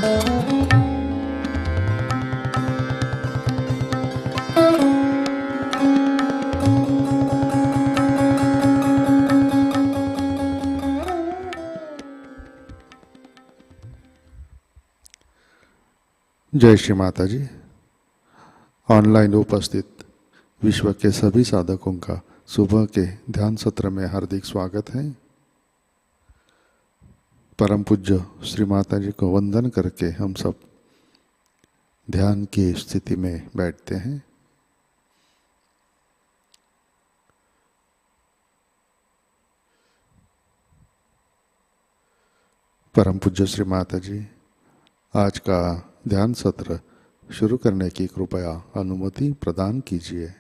जय श्री माताजी। ऑनलाइन उपस्थित विश्व के सभी साधकों का सुबह के ध्यान सत्र में हार्दिक स्वागत है। परम पूज्य श्री माताजी को वंदन करके हम सब ध्यान की स्थिति में बैठते हैं। परम पूज्य श्री माताजी आज का ध्यान सत्र शुरू करने की कृपया अनुमति प्रदान कीजिए।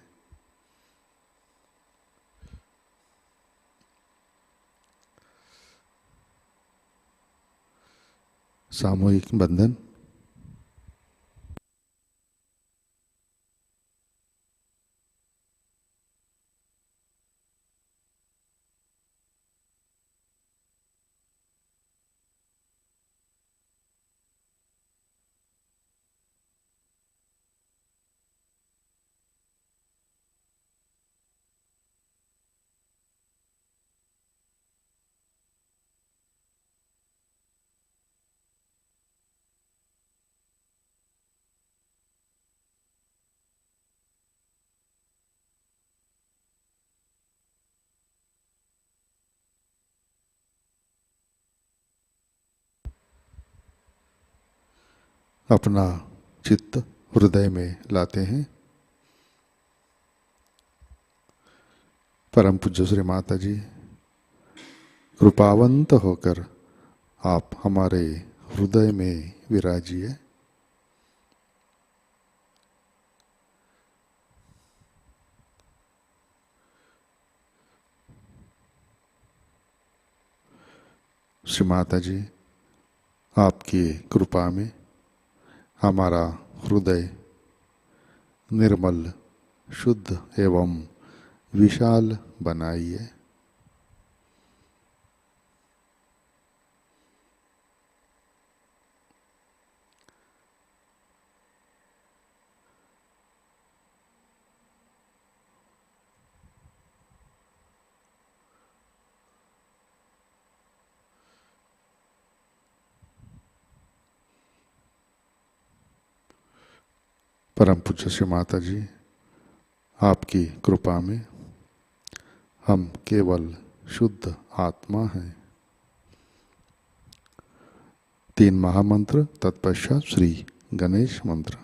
सामूहिक बंधन। अपना चित्त हृदय में लाते हैं। परम पूज्य श्री माताजी कृपावंत होकर आप हमारे हृदय में विराजिए। श्री माताजी आपकी कृपा में हमारा हृदय निर्मल, शुद्ध एवं विशाल बनाइए। परम पूज्य श्री माताजी आपकी कृपा में हम केवल शुद्ध आत्मा हैं। 3 महामंत्र तत्पश्चात श्री गणेश मंत्र।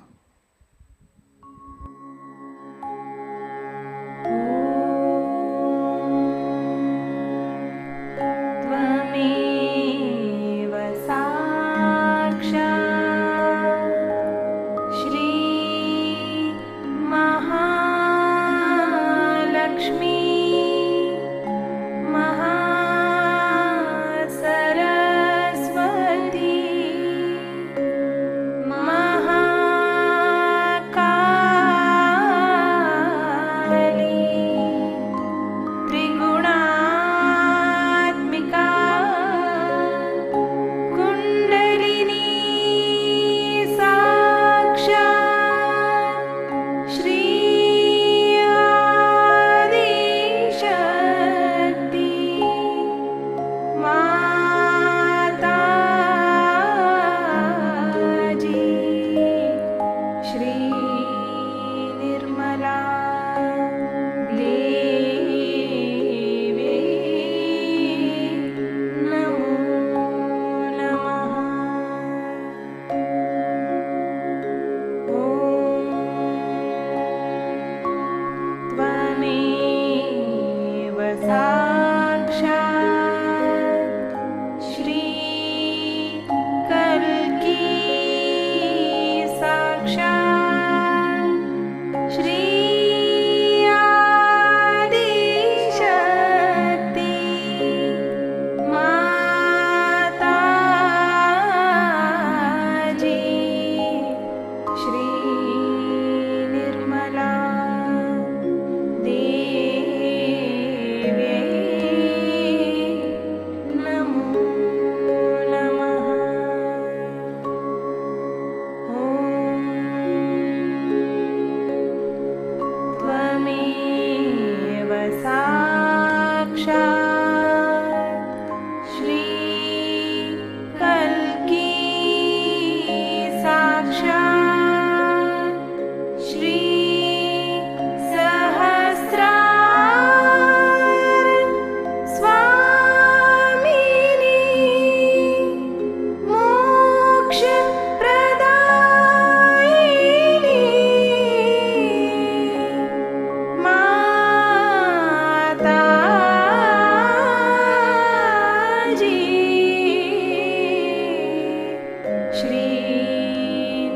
श्री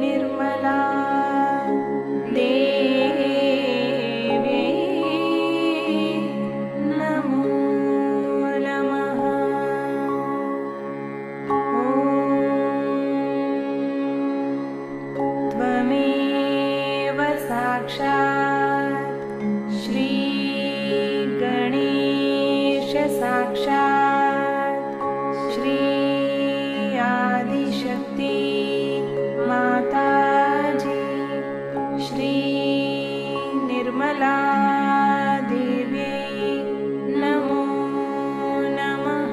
निर्मला देव्यै नमो नमः। त्वमेव साक्षात् श्री गणेश साक्षात् श्री आदिशक्ति माताजी श्री निर्मला देव्यै नमो नमः।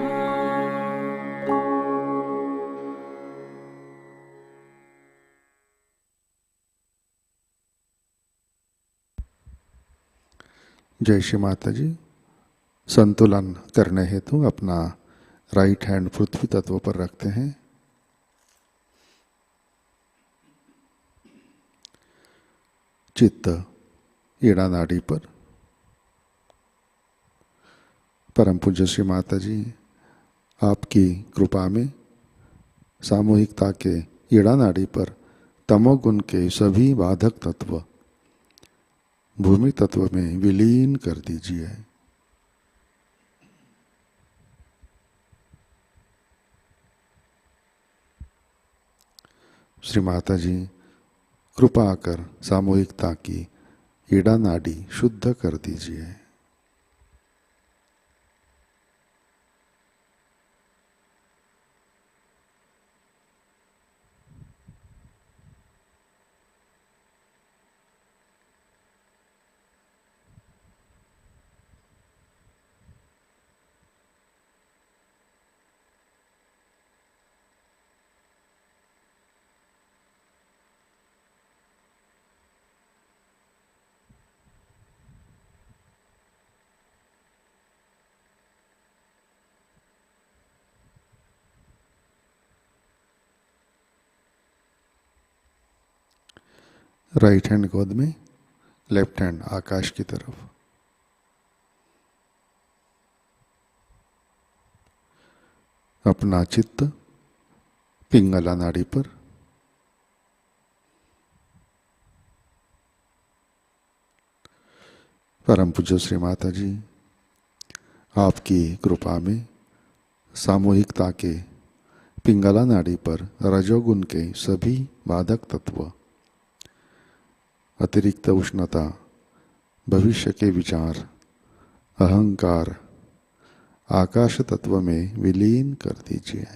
जय श्री माता जी। संतुलन करने हेतु अपना राइट हैंड पृथ्वी तत्व पर रखते हैं। चित्त ईड़ा नाड़ी पर। परम पूज्य श्री माता जी, आपकी कृपा में सामूहिकता के ईड़ा नाड़ी पर तमोगुण के सभी बाधक तत्व भूमि तत्व में विलीन कर दीजिए। श्री माता जी, कृपा कर सामूहिकता की ईड़ा नाड़ी शुद्ध कर दीजिए। राइट हैंड गोद में, लेफ्ट हैंड आकाश की तरफ। अपना चित्त पिंगला नाड़ी पर। परम पूज्य श्री माता जी, आपकी कृपा में सामूहिकता के पिंगला नाड़ी पर रजोगुण के सभी बाधक तत्व, अतिरिक्त उष्णता, भविष्य के विचार, अहंकार आकाश तत्व में विलीन कर दीजिए।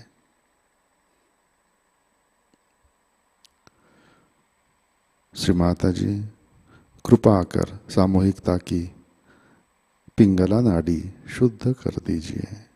श्री माता जी, कृपा कर सामूहिकता की पिंगला नाड़ी शुद्ध कर दीजिए।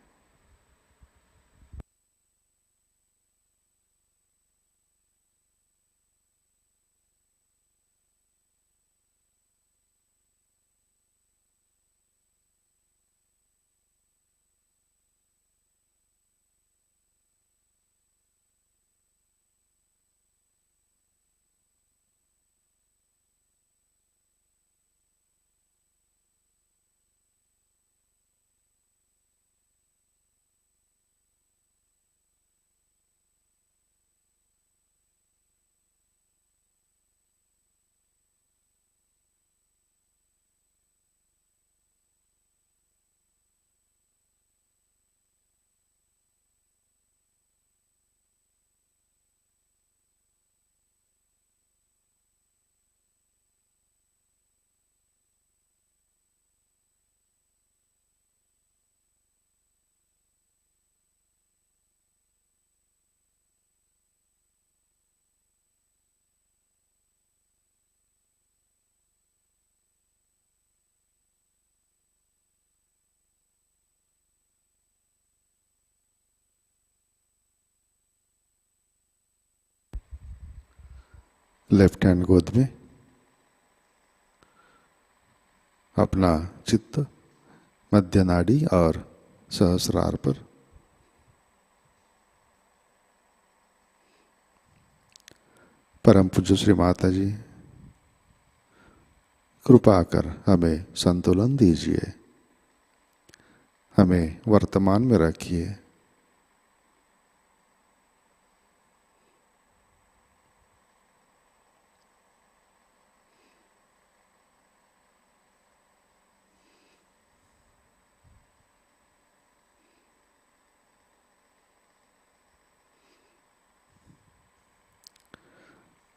लेफ्ट हैंड गोद में। अपना चित्त मध्य नाड़ी और सहस्रार पर। परम पूज्य श्री माता जी, कृपा कर हमें संतुलन दीजिए, हमें वर्तमान में रखिए।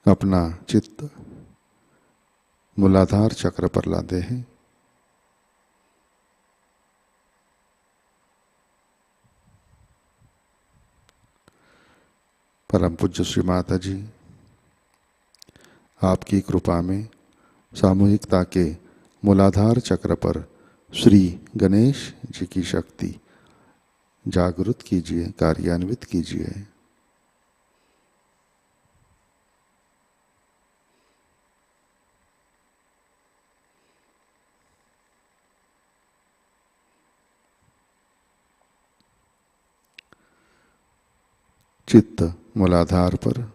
अपना चित्त मूलाधार चक्र पर लाते हैं। परम पूज्य श्री माता जी, आपकी कृपा में सामूहिकता के मूलाधार चक्र पर श्री गणेश जी की शक्ति जागृत कीजिए, कार्यान्वित कीजिए। चित्त मूलाधार पर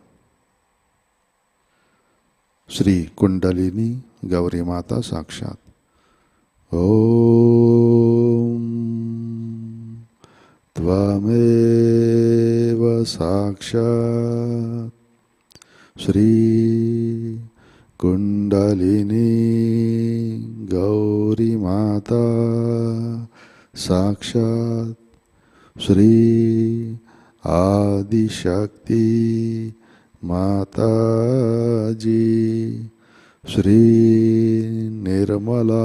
श्री कुंडलिनी गौरी माता साक्षात। ओम त्वमेव साक्षात् श्री कुंडलिनी गौरी माता साक्षात् श्री आदिशक्ति माताजी श्री निर्मला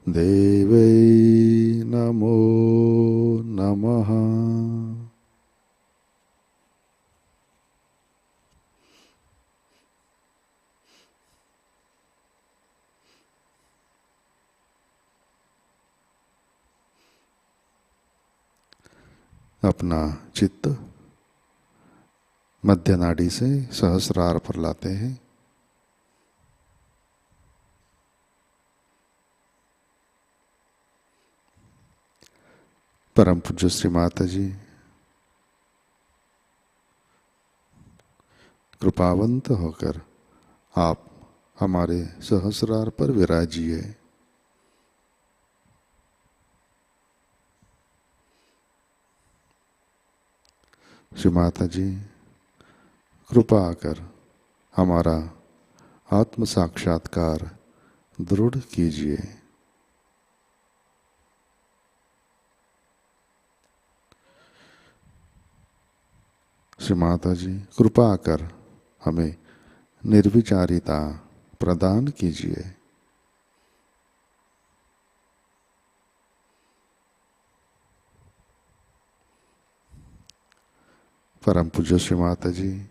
देवै नमो नमः। अपना चित्त मध्य नाड़ी से सहस्रार पर लाते हैं। परम पूज्य श्री माता जी कृपावंत होकर आप हमारे सहस्रार पर विराजिए। श्री माता जी कृपा कर हमारा आत्म साक्षात्कार दृढ़ कीजिए। श्री माता जी कृपा कर हमें निर्विचारिता प्रदान कीजिए। परम पूज्य श्री माता जी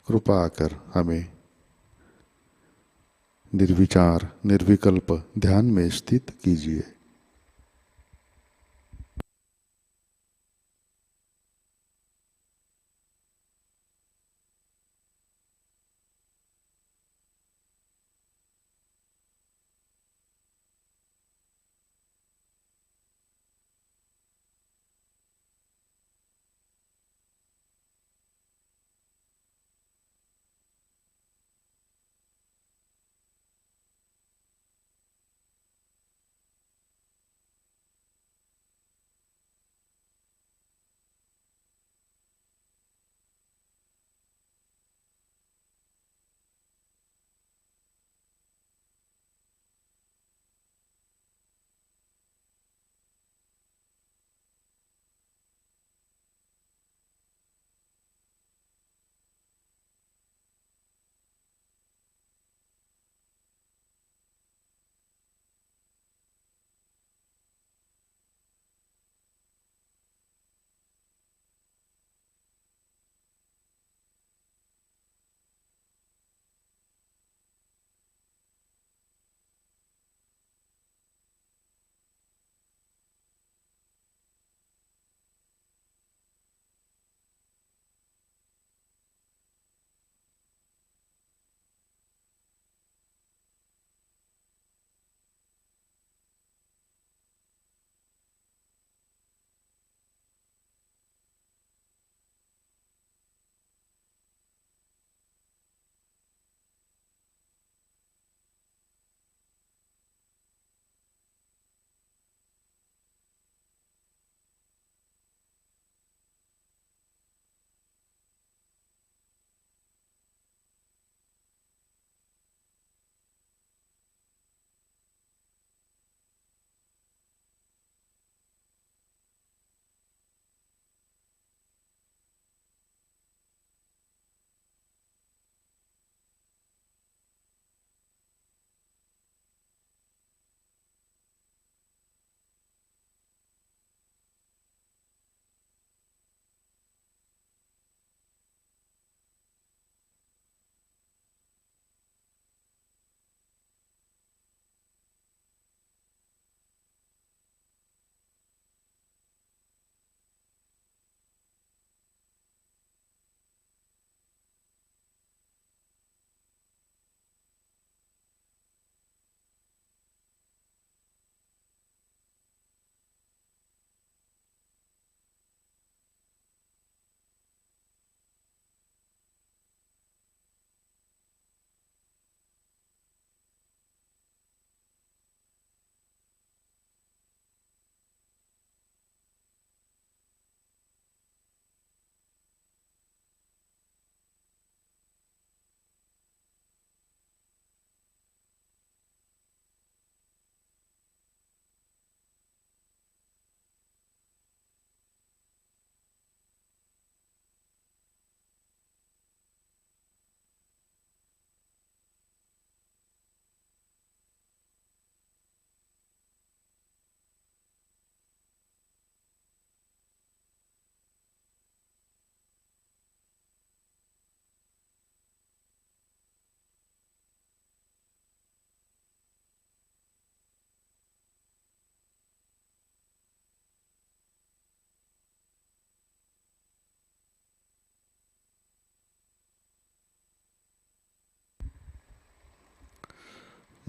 कृपा कर हमें निर्विचार निर्विकल्प ध्यान में स्थित कीजिए।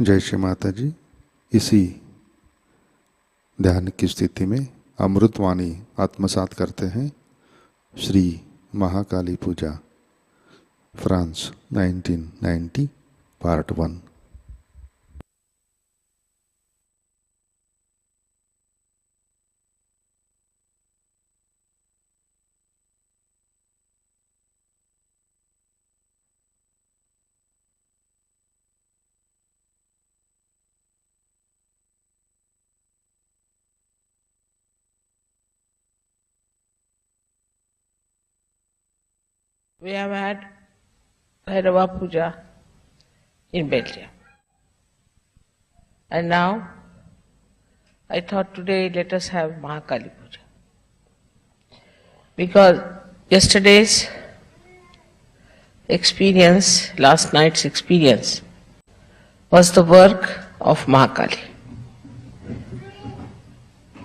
जय श्री माता जी। इसी ध्यान की स्थिति में अमृतवाणी आत्मसात करते हैं। श्री महाकाली पूजा, France 1990, part 1। We have had Bhairava Puja in Belgium. And now I thought today let us have Mahakali Puja. Because yesterday's experience, last night's experience, was the work of Mahakali.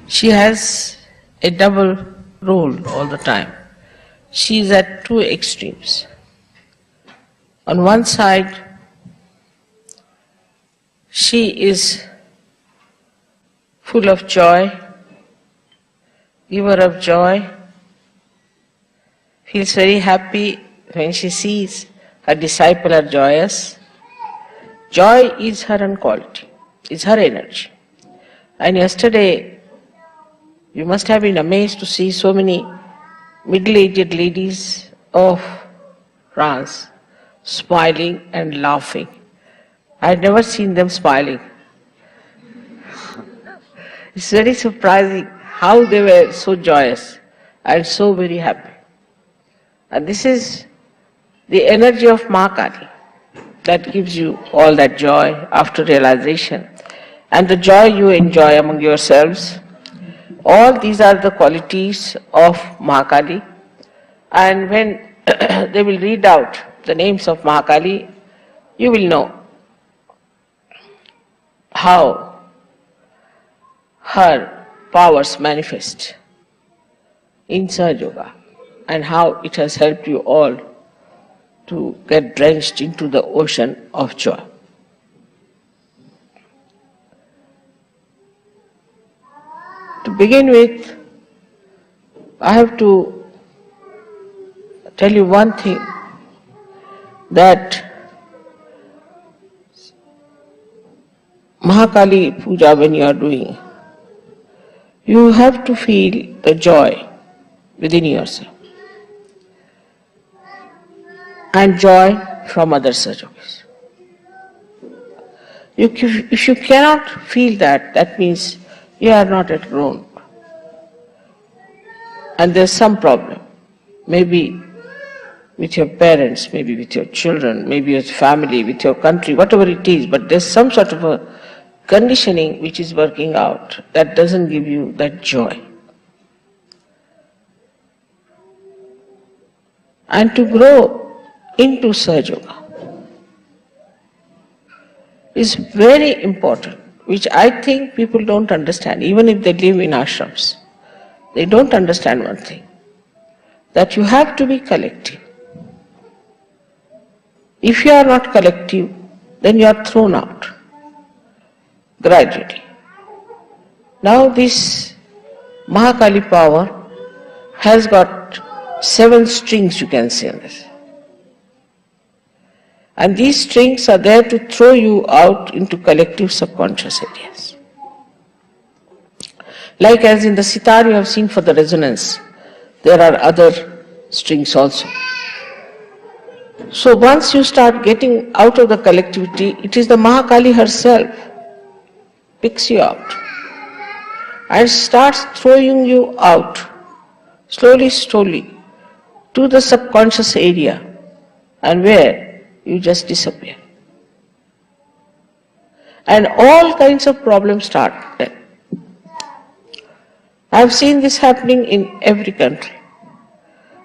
She has a double role all the time. She is at two extremes. On one side, she is full of joy, giver of joy, feels very happy when she sees her disciple are joyous. Joy is her own quality, is her energy. And yesterday, you must have been amazed to see so many middle-aged ladies of France smiling and laughing. I had never seen them smiling. It's very surprising how they were so joyous and so very happy. And this is the energy of Mahakali that gives you all that joy after realization and the joy you enjoy among yourselves. All these are the qualities of Mahakali, and when they will read out the names of Mahakali, you will know how her powers manifest in Sahajayoga and how it has helped you all to get drenched into the ocean of joy. To begin with, I have to tell you one thing, that Mahakali Puja when you are doing, you have to feel the joy within yourself and joy from other Sahajogis. If you cannot feel that, that means you are not yet grown. And there's some problem. Maybe with your parents, maybe with your children, maybe with family, with your country, whatever it is, but there's some sort of a conditioning which is working out that doesn't give you that joy. And to grow into Sahajayoga is very important, which I think people don't understand, even if they live in ashrams. They don't understand one thing, that you have to be collective. If you are not collective, then you are thrown out gradually. Now this Mahakali power has got 7 strings, you can say on this. And these strings are there to throw you out into collective subconscious areas. Like as in the sitar you have seen for the resonance, there are other strings also. So once you start getting out of the collectivity, it is the Mahakali herself picks you out and starts throwing you out slowly, slowly to the subconscious area, and where you just disappear. And all kinds of problems start there. I have seen this happening in every country,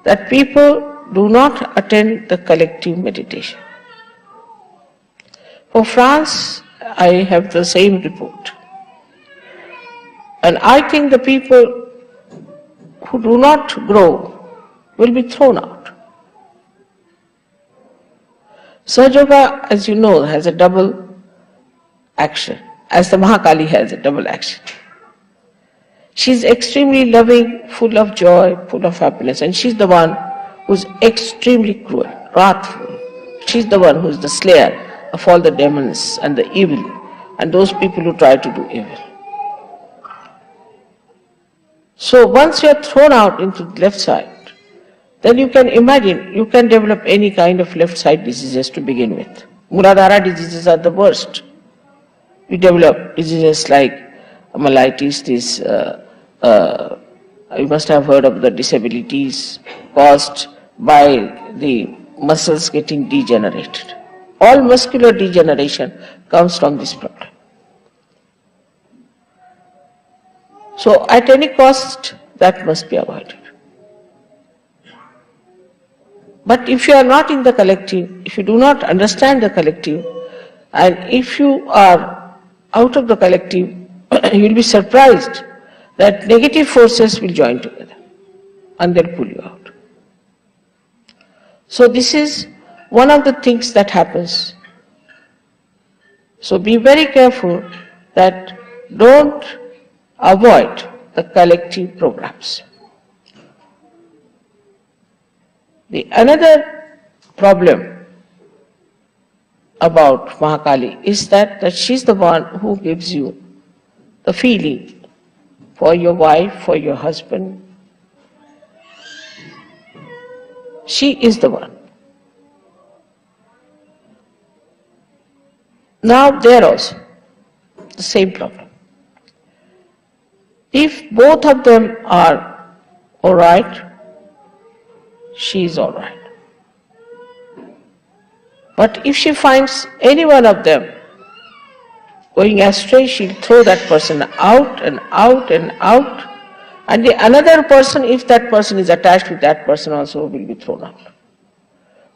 that people do not attend the collective meditation. For France, I have the same report. And I think the people who do not grow will be thrown out. Sahajayoga, as you know, has a double action, as the Mahakali has a double action. She's extremely loving, full of joy, full of happiness, and she's the one who's extremely cruel, wrathful. She's the one who's the slayer of all the demons and the evil and those people who try to do evil. So once you are thrown out into the left side, then you can imagine, you can develop any kind of left side diseases to begin with. Muladhara diseases are the worst. You develop diseases like myelitis, you must have heard of the disabilities caused by the muscles getting degenerated. All muscular degeneration comes from this problem. So at any cost, that must be avoided. But if you are not in the collective, if you do not understand the collective, and if you are out of the collective, you will be surprised that negative forces will join together and they'll pull you out. So this is one of the things that happens. So be very careful that don't avoid the collective programs. The another problem about Mahakali is that she's the one who gives you the feeling for your wife, for your husband. She is the one. Now there also, the same problem. If both of them are all right, she is all right. But if she finds any one of them going astray, she'll throw that person out and out and out. And the another person, if that person is attached with that person also, will be thrown out.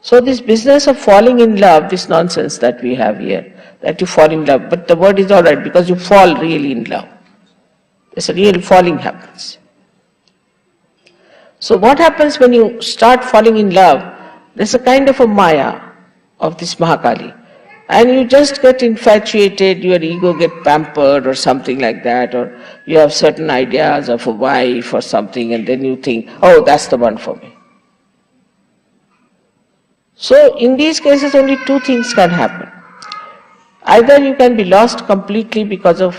So this business of falling in love, this nonsense that we have here, that you fall in love, but the word is all right because you fall really in love. There's a real falling happens. So what happens when you start falling in love? There's a kind of a maya of this Mahakali. And you just get infatuated, your ego get pampered or something like that, or you have certain ideas of a wife or something, and then you think, oh, that's the one for me. So in these cases only two things can happen. Either you can be lost completely because of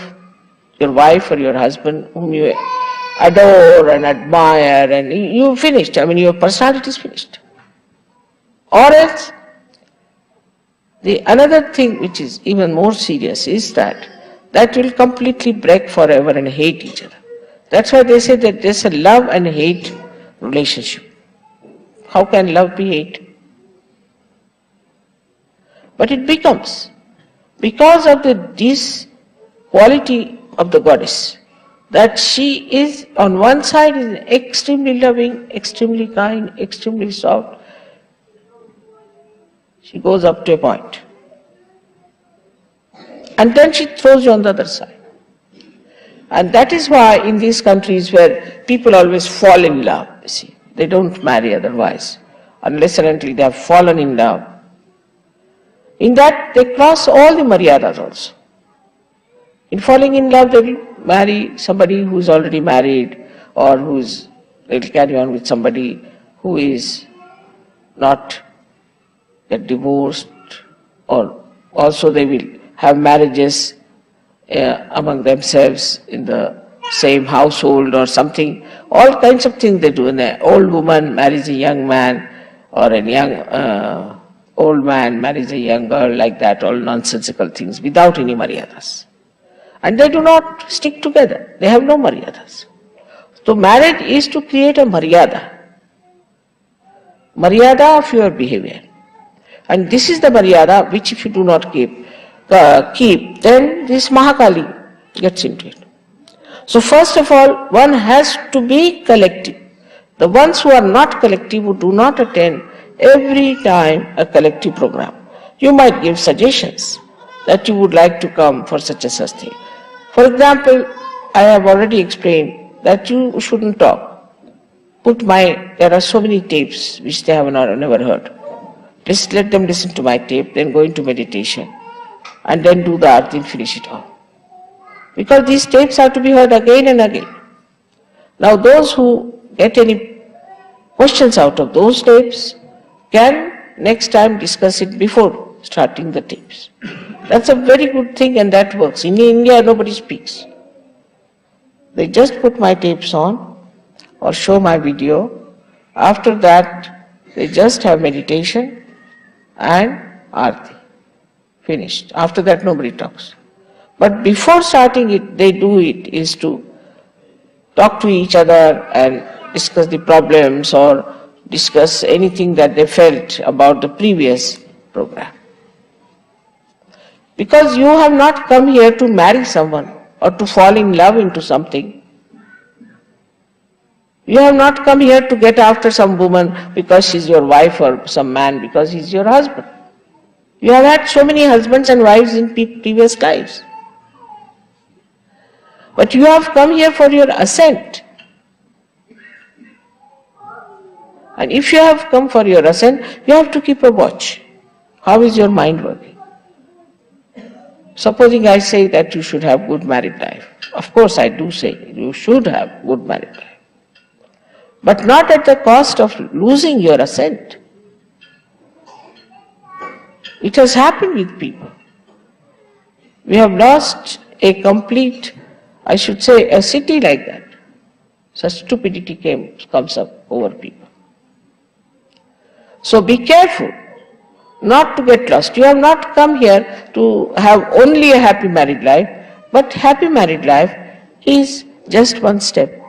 your wife or your husband whom you adore and admire, and you finished, your personality is finished. Or else, the another thing which is even more serious is that will completely break forever and hate each other. That's why they say that there's a love and hate relationship. How can love be hate? But it becomes, because of this quality of the goddess, that she is on one side is extremely loving, extremely kind, extremely soft. She goes up to a point. And then she throws you on the other side. And that is why in these countries where people always fall in love, you see, they don't marry otherwise, unless and until they have fallen in love. In that they cross all the maryadas also. In falling in love, they will marry somebody who is already married, or they will carry on with somebody who is not get divorced, or also they will have marriages among themselves in the same household or something. All kinds of things they do. An old woman marries a young man, or a young old man marries a young girl, like that, all nonsensical things without any maryadas. And they do not stick together. They have no maryadas. So marriage is to create a maryada of your behavior. And this is the maryada which if you do not keep, then this Mahakali gets into it. So first of all, one has to be collective. The ones who are not collective, who do not attend every time a collective program, you might give suggestions that you would like to come for such a such thing. For example, I have already explained that you shouldn't talk. There are so many tapes which they have never heard. Just let them listen to my tape, then go into meditation. and then do the arti and finish it off. Because these tapes have to be heard again and again. Now those who get any questions out of those tapes can next time discuss it before starting the tapes. That's a very good thing and that works. In India nobody speaks. They just put my tapes on or show my video. After that they just have meditation and arti. Finished. After that nobody talks. But before starting it, they do it is to talk to each other and discuss the problems or discuss anything that they felt about the previous program. Because you have not come here to marry someone or to fall in love into something. You have not come here to get after some woman because she's your wife or some man because he's your husband. You have had so many husbands and wives in previous lives. But you have come here for your ascent. And if you have come for your ascent, you have to keep a watch. How is your mind working? Supposing I say that you should have good married life. Of course I do say you should have good married life. But not at the cost of losing your ascent. It has happened with people. We have lost a complete, I should say, a city like that. Such stupidity comes up over people. So be careful not to get lost. You have not come here to have only a happy married life, but happy married life is just one step.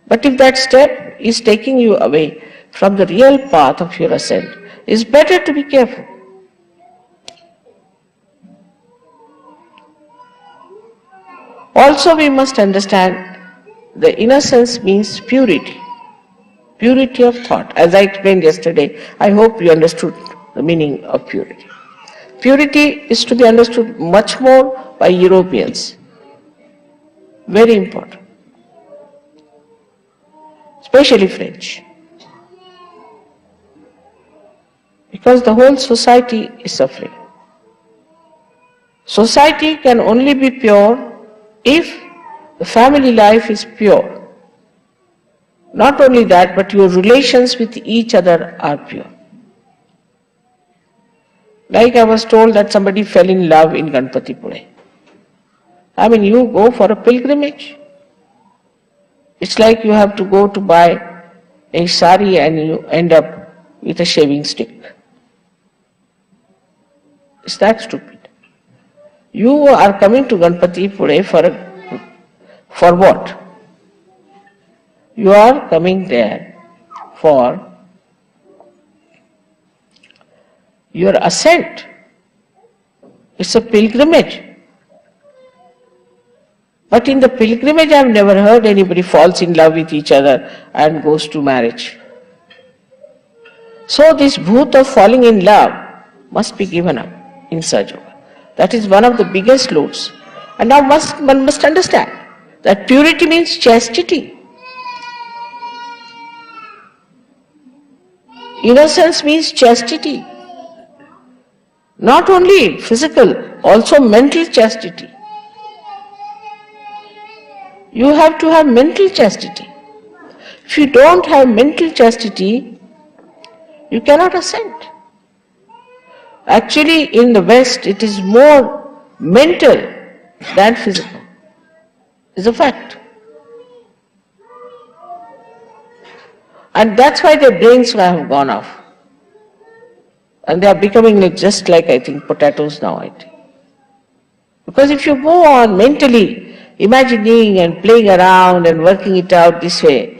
But if that step is taking you away from the real path of your ascent, it's better to be careful. Also we must understand the innocence means purity. Purity of thought. As I explained yesterday, I hope you understood the meaning of purity. Purity is to be understood much more by Europeans. Very important. Especially French. Because the whole society is suffering. Society can only be pure if the family life is pure. Not only that, but your relations with each other are pure. Like I was told that somebody fell in love in Ganpati Pune. I mean, you go for a pilgrimage. It's like you have to go to buy a sari and you end up with a shaving stick. Is that stupid? You are coming to Ganpati Pune for what? You are coming there for your ascent. It's a pilgrimage. But in the pilgrimage I have never heard anybody falls in love with each other and goes to marriage. So this bhoot of falling in love must be given up in Sahajayoga. That is one of the biggest loads. And now one must understand that purity means chastity. Innocence means chastity. Not only physical, also mental chastity. You have to have mental chastity. If you don't have mental chastity, you cannot ascend. Actually, in the West, it is more mental than physical. It's a fact. And that's why their brains have gone off. And they are becoming just like, I think, potatoes now, I think. Because if you go on mentally imagining and playing around and working it out this way,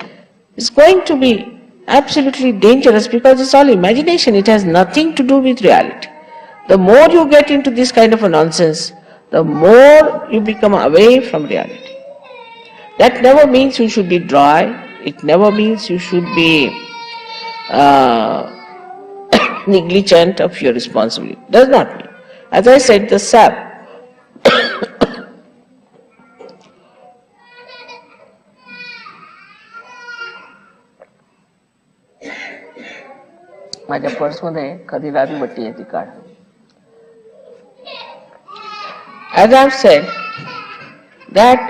it's going to be absolutely dangerous because it's all imagination. It has nothing to do with reality. The more you get into this kind of a nonsense, the more you become away from reality. That never means you should be dry. It never means you should be negligent of your responsibility. Does not mean. As I said, the sap. माझ्या पर्समध्ये खदिराची बट्टी आहे ती काढ. as I've said, that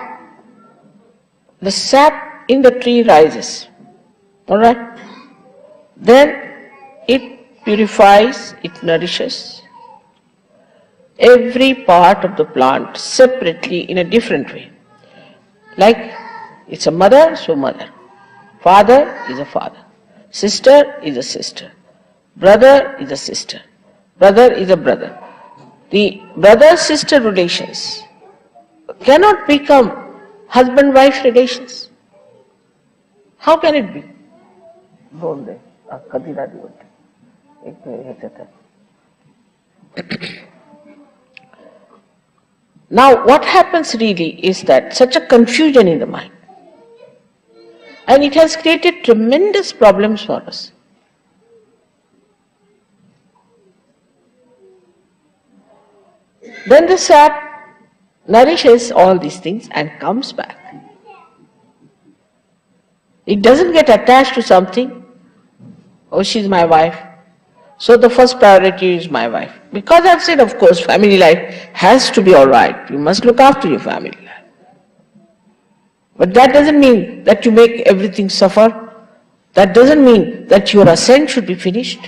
the sap in the tree rises, all right? Then it purifies, it nourishes every part of the plant separately in a different way. Like it's a mother, so mother. Father is a father. Sister is a sister. Brother is a sister. Brother is a brother. The brother-sister relations cannot become husband-wife relations. How can it be? Now what happens really is that such a confusion in the mind, and it has created tremendous problems for us. Then the sap nourishes all these things and comes back. It doesn't get attached to something. Oh, she's my wife, so the first priority is my wife. Because I've said, of course, family life has to be all right. You must look after your family life. But that doesn't mean that you make everything suffer. That doesn't mean that your ascent should be finished.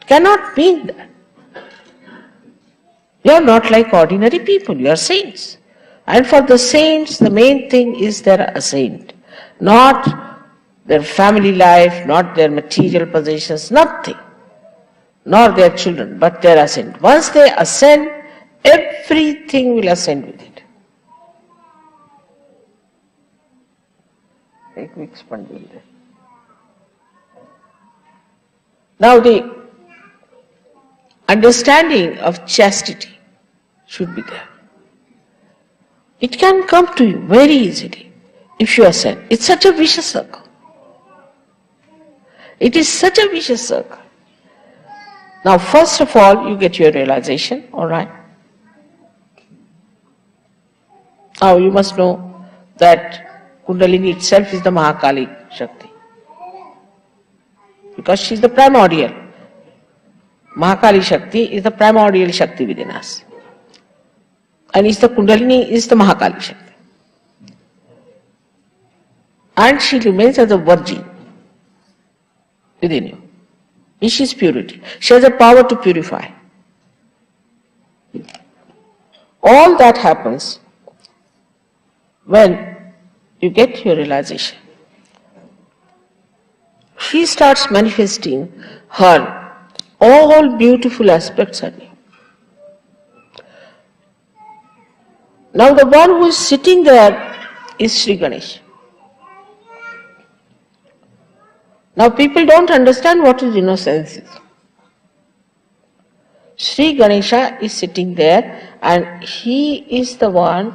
It cannot mean that. You are not like ordinary people, you are saints. And for the saints, the main thing is their ascent. Not their family life, not their material possessions, nothing. Nor their children, but their ascent. Once they ascend, everything will ascend with it. Now the understanding of chastity should be there. It can come to you very easily if you ascend. It's such a vicious circle. It is such a vicious circle. Now first of all, you get your realization, all right. Now you must know that Kundalini itself is the Mahakali Shakti. Because she is the primordial. Mahakali Shakti is the primordial Shakti within us. And it's the Kundalini is the Mahakali Shakti. And she remains as a virgin within you. She is purity. She has the power to purify. All that happens when you get your realization. She starts manifesting her all beautiful aspects of you. Now the one who is sitting there is Shri Ganesh. Now people don't understand what is innocence is. Shri Ganesha is sitting there and he is the one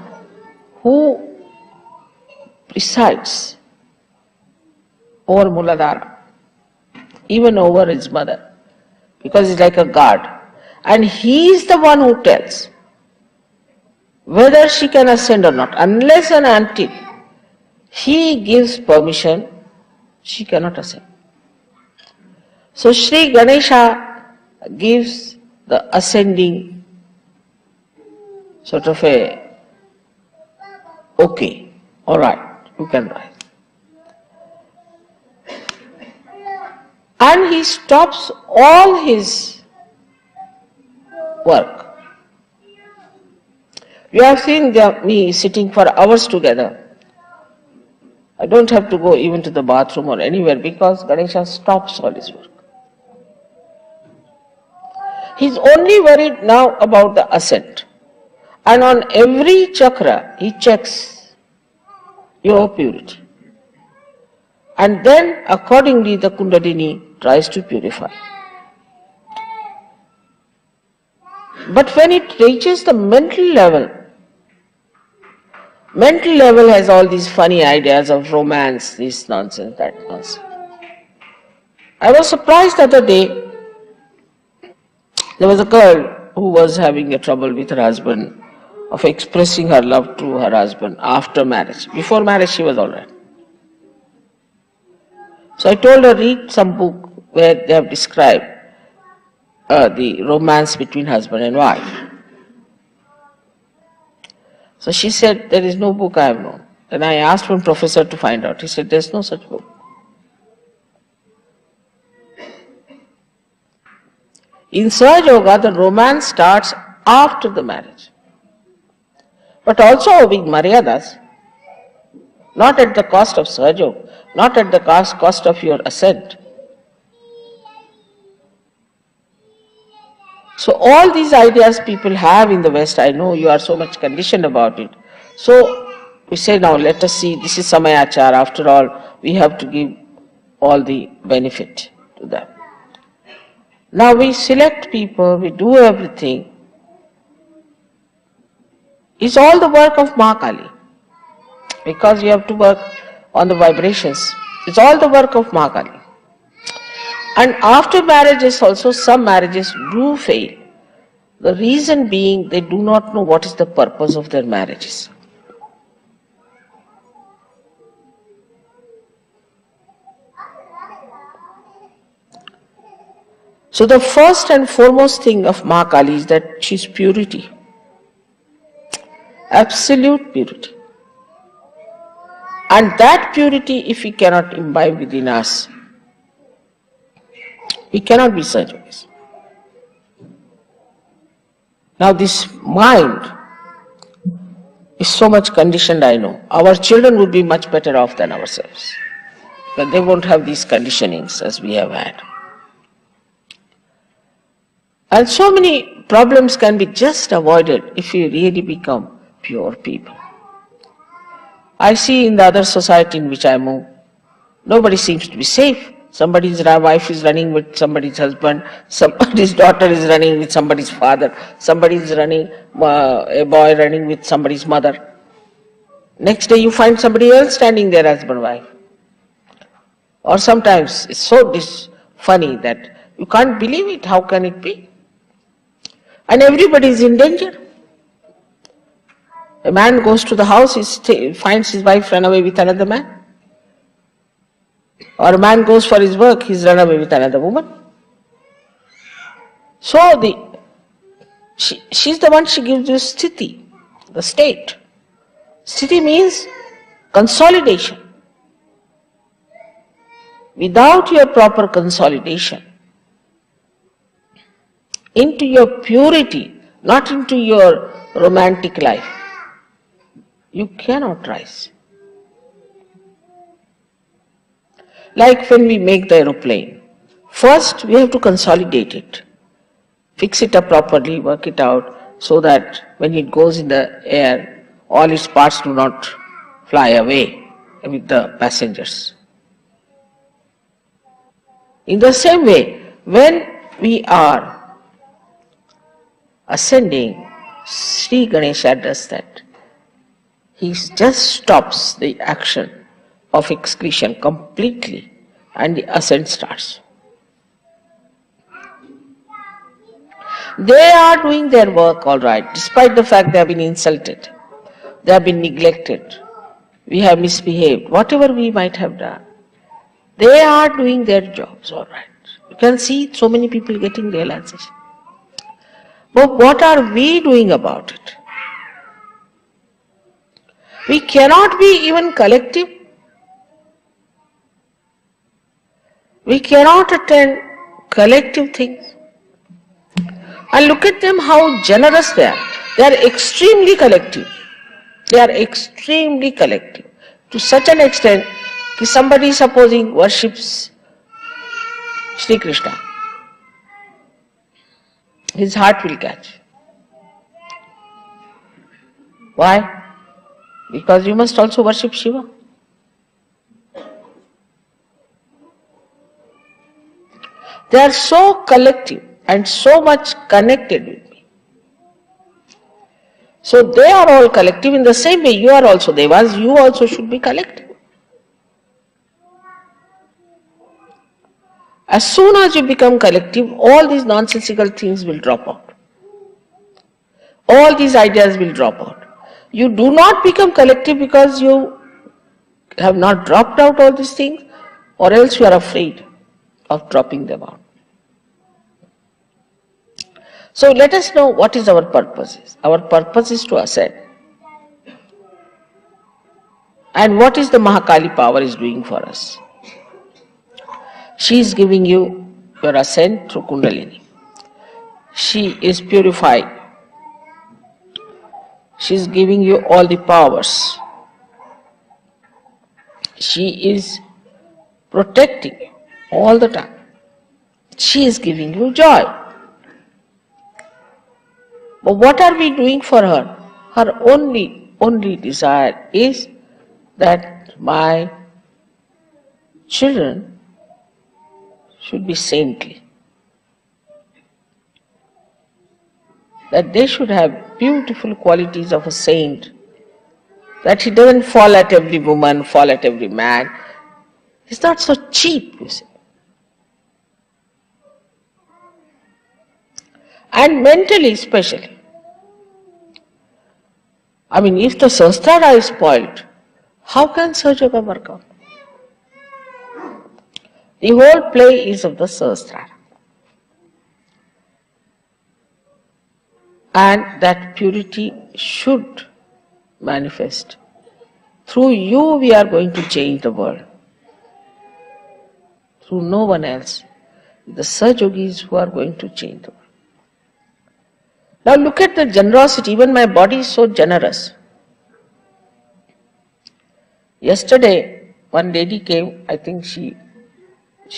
who presides over Muladhara, even over his mother, because he's like a guard. And he is the one who tells whether she can ascend or not. Unless and until he gives permission, she cannot ascend. So Shri Ganesha gives the ascending sort of a okay, all right, you can rise. And he stops all his work. You have seen me sitting for hours together. I don't have to go even to the bathroom or anywhere because Ganesha stops all his work. He's only worried now about the ascent. And on every chakra, he checks your purity. And then accordingly the Kundalini tries to purify. But when it reaches the mental level has all these funny ideas of romance, this nonsense, that nonsense. I was surprised the other day. There was a girl who was having a trouble with her husband of expressing her love to her husband after marriage. Before marriage she was all right. So I told her, read some book where they have described the romance between husband and wife. So she said, there is no book I have known. Then I asked one professor to find out. He said, there is no such book. In Sahajayoga, the romance starts after the marriage. But also with Maryadas, not at the cost of Sahajayoga, not at the cost of your ascent. So all these ideas people have in the West, I know you are so much conditioned about it. So we say, now let us see, this is Samayachar, after all, we have to give all the benefit to them. Now we select people, we do everything. It's all the work of Mahakali, because you have to work on the vibrations. It's all the work of Mahakali. And after marriages also, some marriages do fail. The reason being, they do not know what is the purpose of their marriages. So the first and foremost thing of Mahakali is that she is purity. Absolute purity. And that purity, if we cannot imbibe within us, we cannot be Sahajayogas. Now this mind is so much conditioned, I know. Our children would be much better off than ourselves. But they won't have these conditionings as we have had. And so many problems can be just avoided if we really become pure people. I see in the other society in which I move, nobody seems to be safe. Somebody's wife is running with somebody's husband, somebody's daughter is running with somebody's father, somebody's running, a boy running with somebody's mother. Next day you find somebody else standing there, husband, wife. Or sometimes it's so funny that you can't believe it, how can it be? And everybody is in danger. A man goes to the house, he finds his wife run away with another man. Or a man goes for his work, he's run away with another woman. So she's the one, she gives you sthiti, the state. Sthiti means consolidation. Without your proper consolidation into your purity, not into your romantic life, you cannot rise. Like when we make the aeroplane, first we have to consolidate it, fix it up properly, work it out so that when it goes in the air, all its parts do not fly away with the passengers. In the same way, when we are ascending, Sri Ganesha does that. He just stops the action of excretion completely and the ascent starts. They are doing their work all right, despite the fact they have been insulted, they have been neglected, we have misbehaved, whatever we might have done. They are doing their jobs all right. You can see so many people getting realization. But what are we doing about it? We cannot be even collective. We cannot attend collective things. And look at them, how generous they are. They are extremely collective. They are extremely collective. To such an extent, that somebody supposing worships Shri Krishna, his heart will catch. Why? Because you must also worship Shiva. They are so collective and so much connected with me. So they are all collective. In the same way, you are also Devas, you also should be collective. As soon as you become collective, all these nonsensical things will drop out. All these ideas will drop out. You do not become collective because you have not dropped out all these things, or else you are afraid of dropping them out. So let us know what is our purpose. Our purpose is to ascend. And what is the Mahakali power is doing for us? She is giving you your ascent through Kundalini. She is purifying. She is giving you all the powers. She is protecting you all the time. She is giving you joy. But what are we doing for her? Her only desire is that my children should be saintly. That they should have beautiful qualities of a saint. That he doesn't fall at every woman, fall at every man. He's not so cheap, you see. And mentally especially. I mean, if the Sahasrara is spoiled, how can Sahajayoga work out? The whole play is of the Sahasrara. And that purity should manifest. Through you we are going to change the world. Through no one else. The Sahajogis who are going to change the world. Now look at the generosity. Even my body is so generous. Yesterday, one lady came, I think she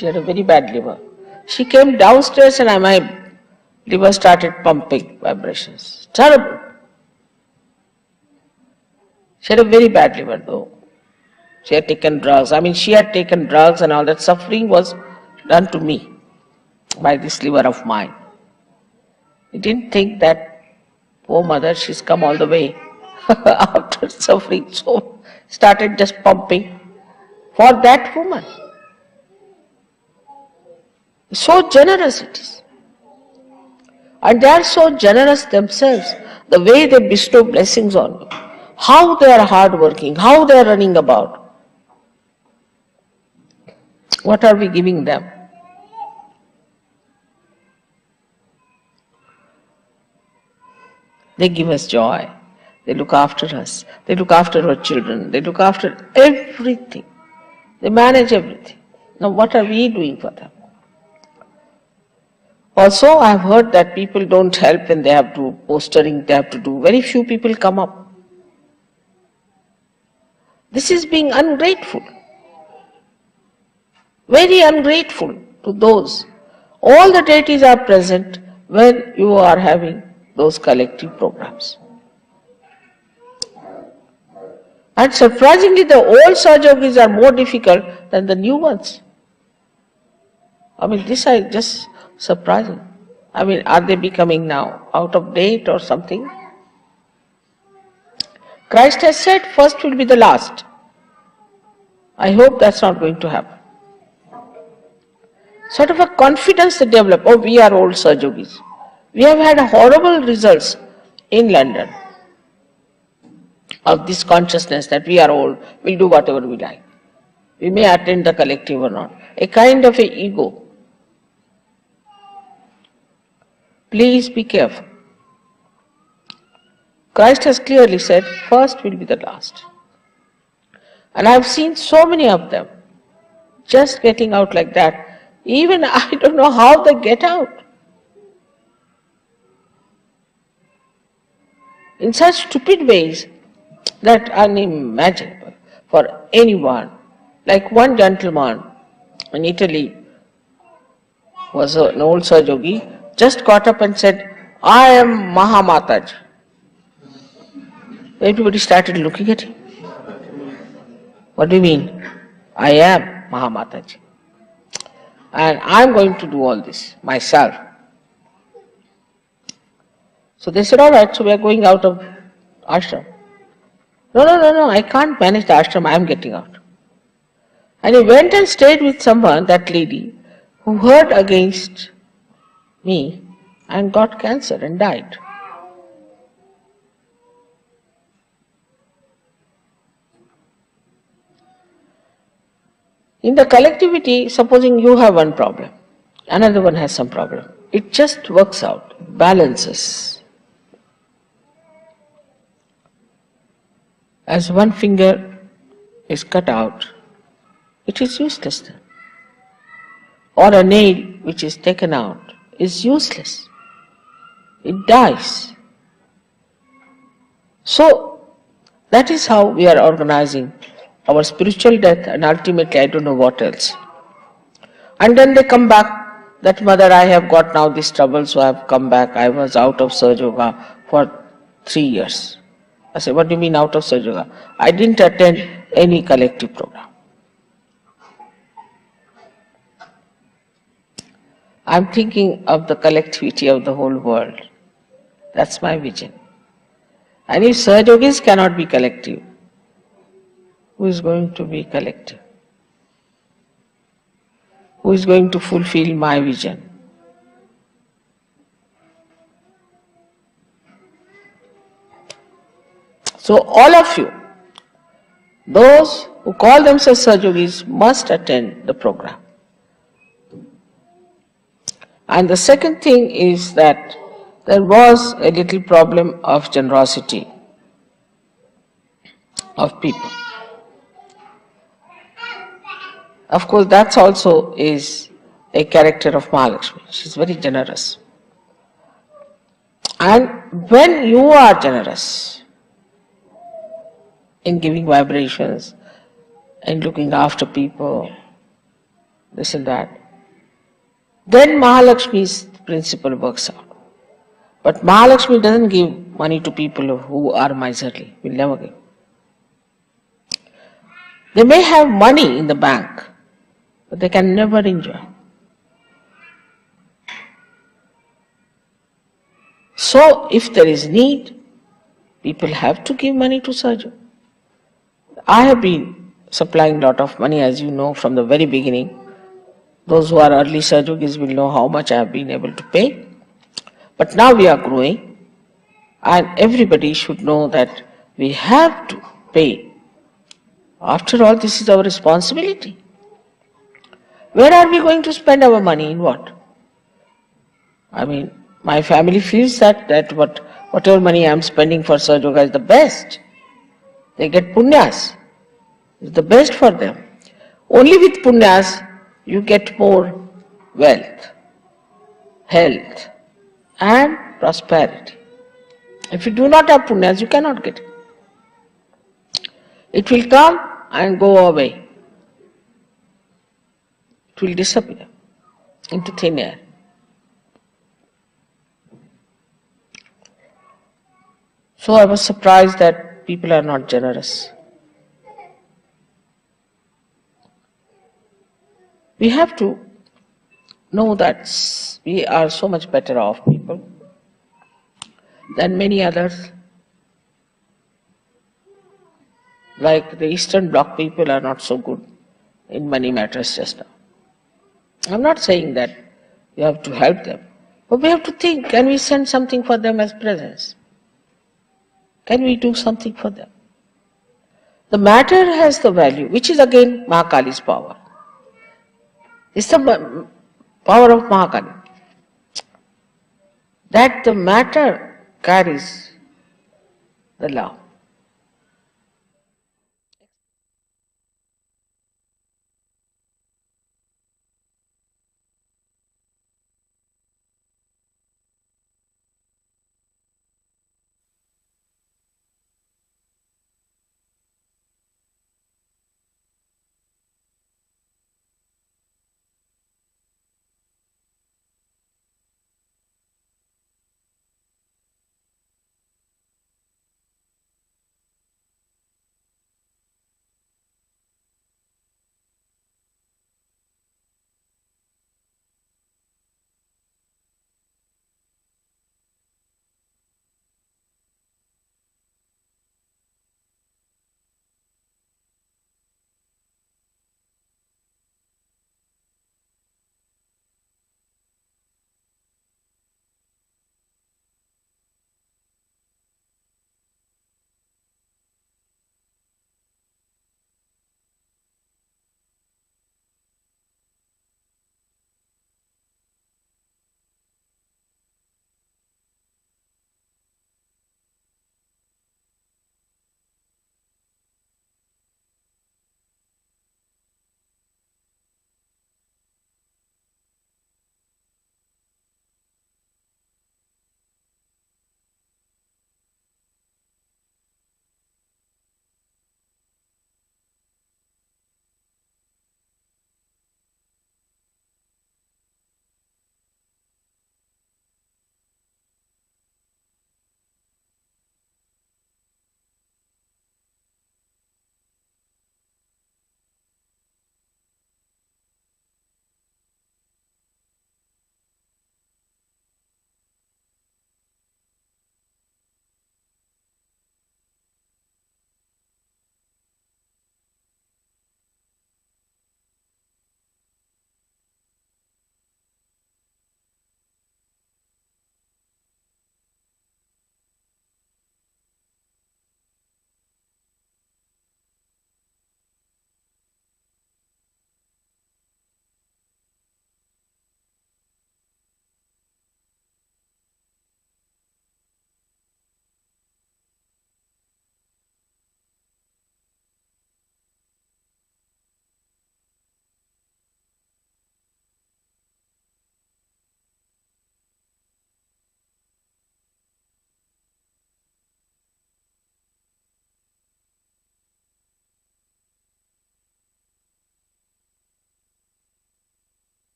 had a very bad liver. She came downstairs and my liver started pumping vibrations. Terrible. She had a very bad liver though. She had taken drugs. I mean, she had taken drugs and all that. Suffering was done to me by this liver of mine. I didn't think that, poor mother, she's come all the way after suffering, so started just pumping for that woman. So generous it is. And they are so generous themselves, the way they bestow blessings on you, how they are hardworking, how they are running about. What are we giving them? They give us joy. They look after us. They look after our children. They look after everything. They manage everything. Now what are we doing for them? Also, I have heard that people don't help when they have to postering, they have to do. Very few people come up. This is being ungrateful. Very ungrateful to those. All the deities are present when you are having those collective programs. And surprisingly, the old Sahajogis are more difficult than the new ones. I mean, this is just surprising. I mean, are they becoming now out of date or something? Christ has said, first will be the last. I hope that's not going to happen. Sort of a confidence they develop, oh, we are old Sahajogis. We have had horrible results in London of this consciousness that we are old, we'll do whatever we like. We may attend the collective or not. A kind of a ego. Please be careful. Christ has clearly said, first will be the last. And I have seen so many of them just getting out like that. Even I don't know how they get out. In such stupid ways that are unimaginable for anyone. Like one gentleman in Italy was an old Sahajayogi, just got up and said, I am Mataji. Everybody started looking at him. What do you mean? I am Mataji. And I am going to do all this myself. So they said, all right, so we are going out of ashram. No, I can't manage the ashram, I am getting out. And he went and stayed with someone, that lady, who heard against me and got cancer and died. In the collectivity, supposing you have one problem, another one has some problem. It just works out, balances. As one finger is cut out, it is useless then. Or a nail which is taken out is useless. It dies. So that is how we are organizing our spiritual death, and ultimately I don't know what else. And then they come back, that mother, I have got now this trouble, so I have come back. I was out of Sahajayoga for 3 years. I said, what do you mean out of Sahajayoga? I didn't attend any collective program. I'm thinking of the collectivity of the whole world. That's my vision. And if Sahajogis cannot be collective, who is going to be collective? Who is going to fulfill my vision? So all of you, those who call themselves Sahajogis, must attend the program. And the second thing is that there was a little problem of generosity of people. Of course, that also is a character of Mahalakshmi. She is very generous. And when you are generous in giving vibrations and looking after people, this and that, then Mahalakshmi's principle works out. But Mahalakshmi doesn't give money to people who are miserly, will never give. They may have money in the bank, but they can never enjoy. So if there is need, people have to give money to Sahaja. I have been supplying a lot of money, as you know, from the very beginning. Those who are early Sahajogis will know how much I have been able to pay. But now we are growing, and everybody should know that we have to pay. After all, this is our responsibility. Where are we going to spend our money? In what? I mean, my family feels that whatever money I am spending for Sahajayoga is the best. They get punyas. It's the best for them. Only with punyas you get more wealth, health, and prosperity. If you do not have punyas, you cannot get it. It will come and go away. It will disappear into thin air. So I was surprised that people are not generous. We have to know that we are so much better off people than many others. Like the Eastern Bloc people are not so good in money matters just now. I'm not saying that you have to help them, but we have to think, can we send something for them as presents? Can we do something for them? The matter has the value, which is again Mahakali's power. It's the power of Mahakali. That the matter carries the love.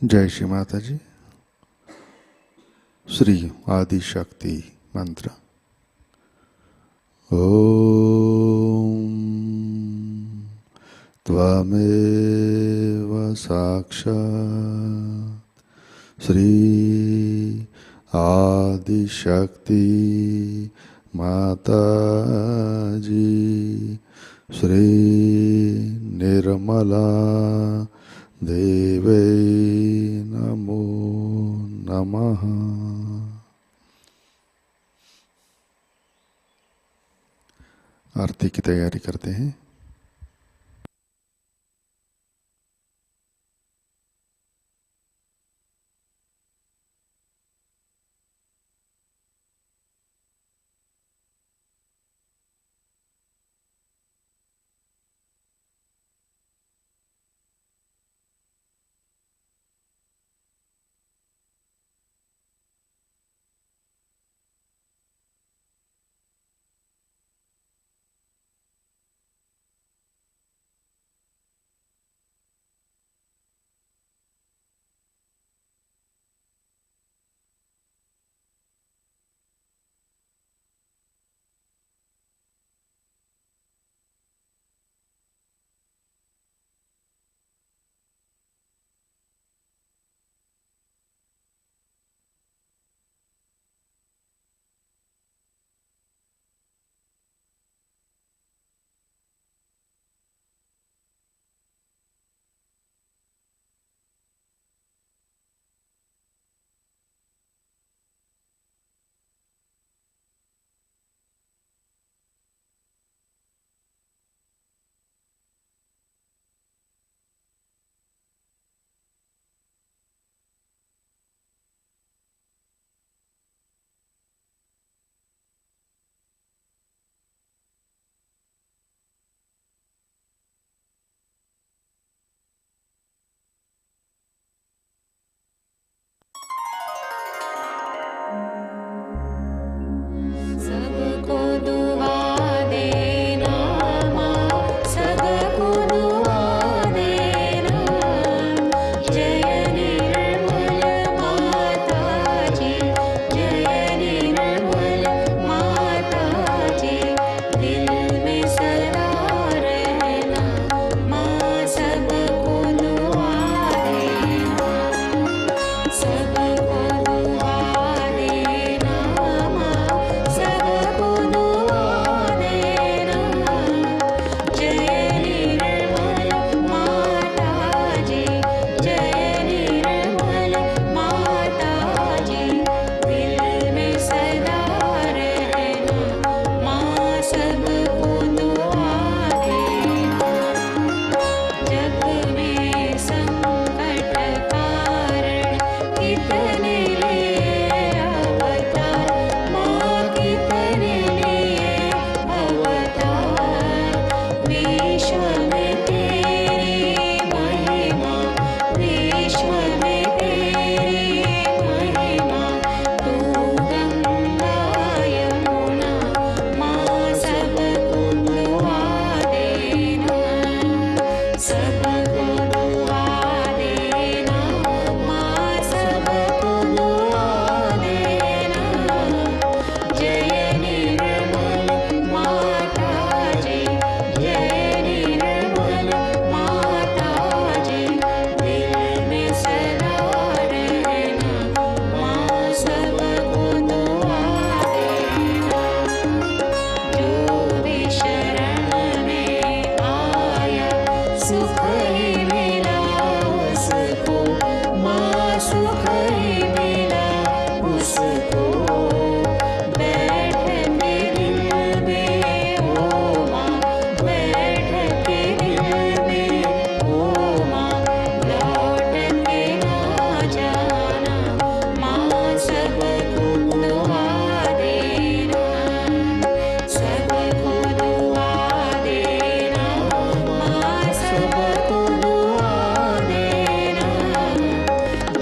जय श्री माता जी। श्री आदि शक्ति मंत्र। ओम त्वमेव साक्षात् श्री आदि शक्ति माताजी श्री निर्मला देवे नमो नमः। आरती की तैयारी करते हैं।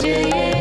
जय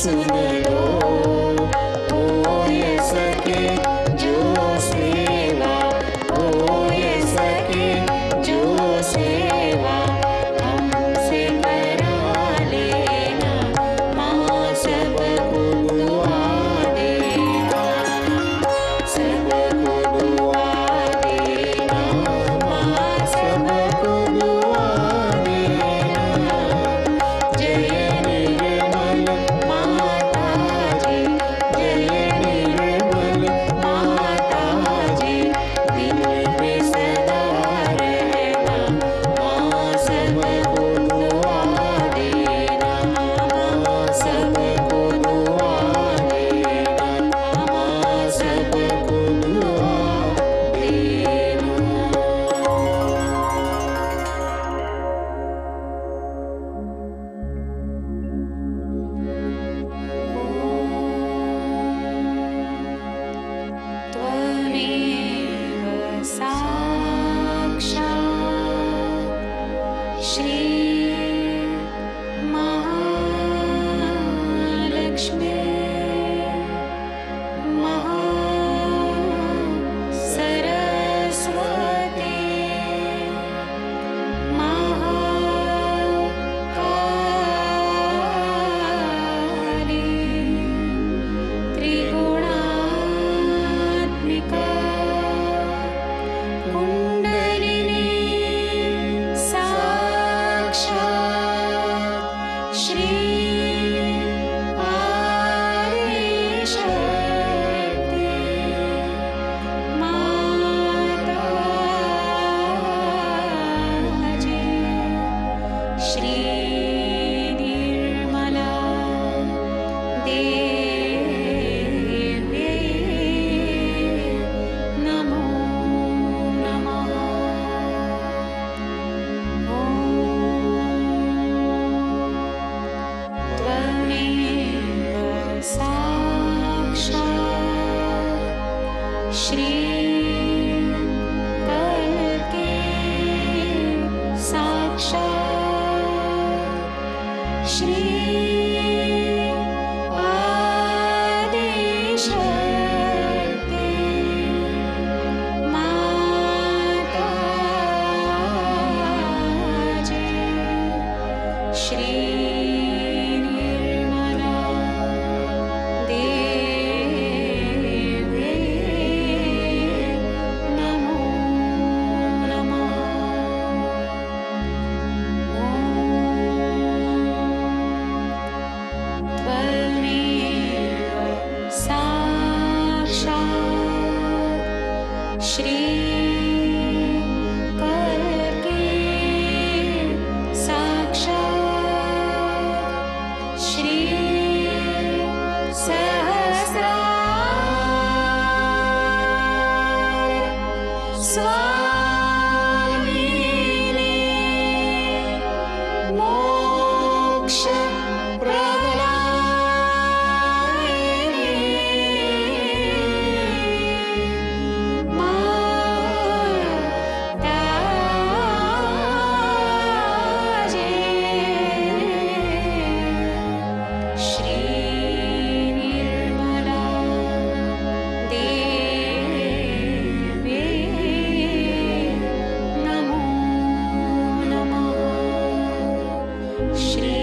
सुन लो, हो ये सके जो सेवा, हो ये सके जो सेवा हमसे करा लेना, माँ सबको दुआ देना, सबको दुआ देना, माँ सबको दुआ देना। जय निर्मल माताजी, जय निर्मल माताजी, दिल में सदा रहना, माँ सबको दुआ देना, माँ सबको दुआ देना, माँ सबको दुआ देना। त्वमेव साक्षात् श्री महालक्ष्मी महासरस्वती महाकाली त्रिगुणात्मिका कुण्डलिनी साक्षात् श्री आदिशक्ति माताजी, श्री निर्मला देवी नमो नमः। त्वमेव साक्षात् श्री कल्की साक्षात् श्री आदिशक्ति माताजी, श्री निर्मला देवी नमो नमः। त्वमेव साक्षात् श्री कल्की साक्षात् श्री सहस्रार स्वामिनी मोक्ष प्रदायिनी माताजी, श्री निर्मला देवी नमो नमः। श्री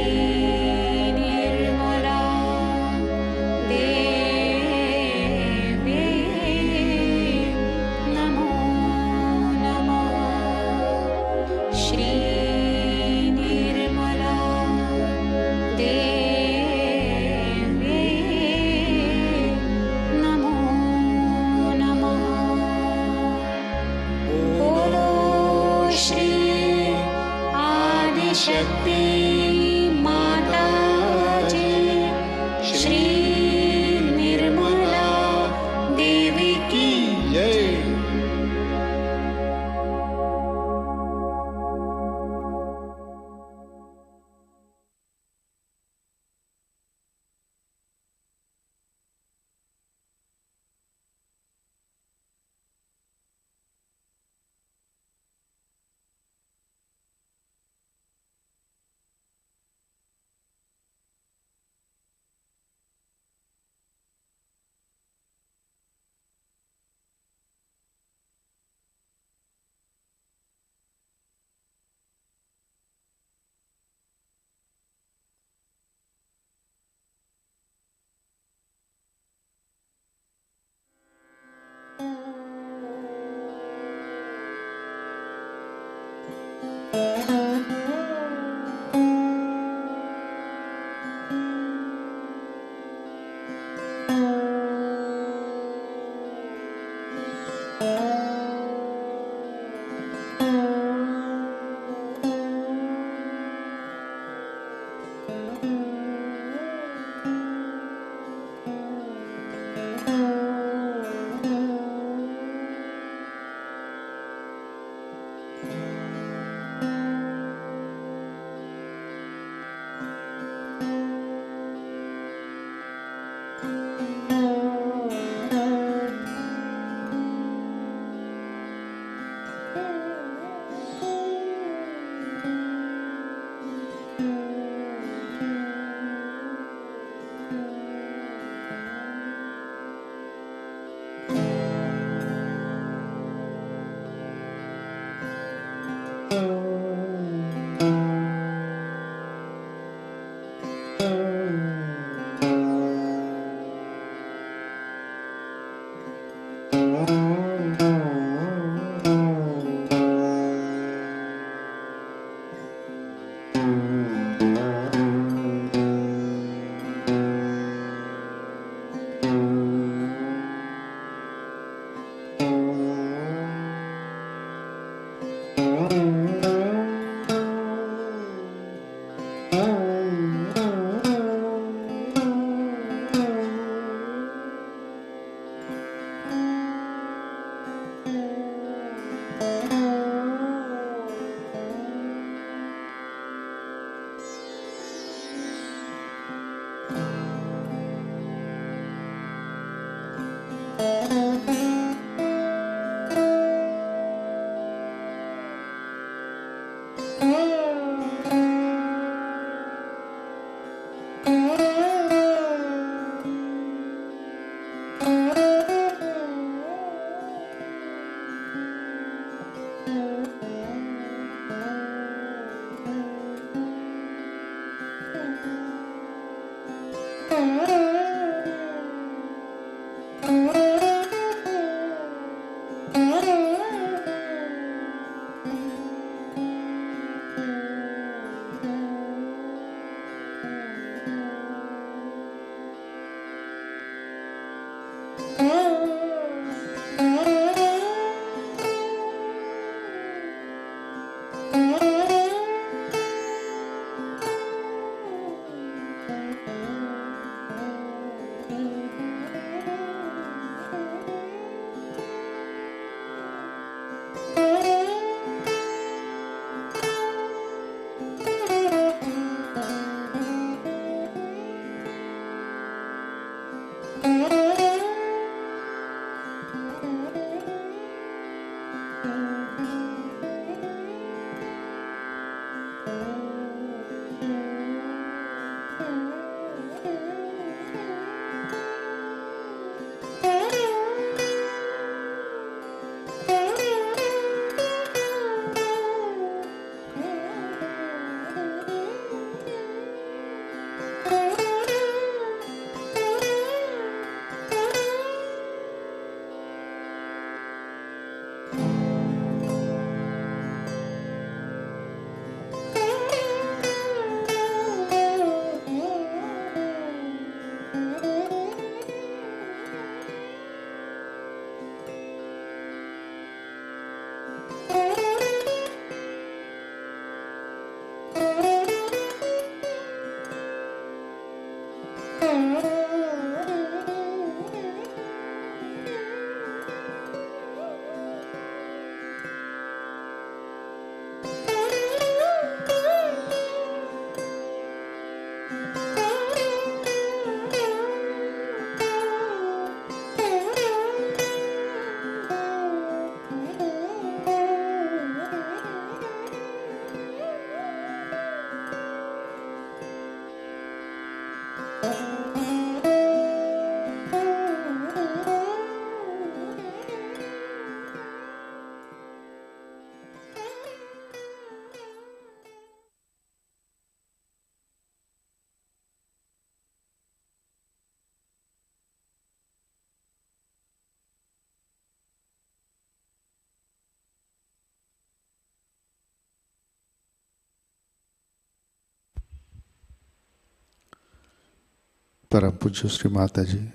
परम पूज्य श्री माताजी,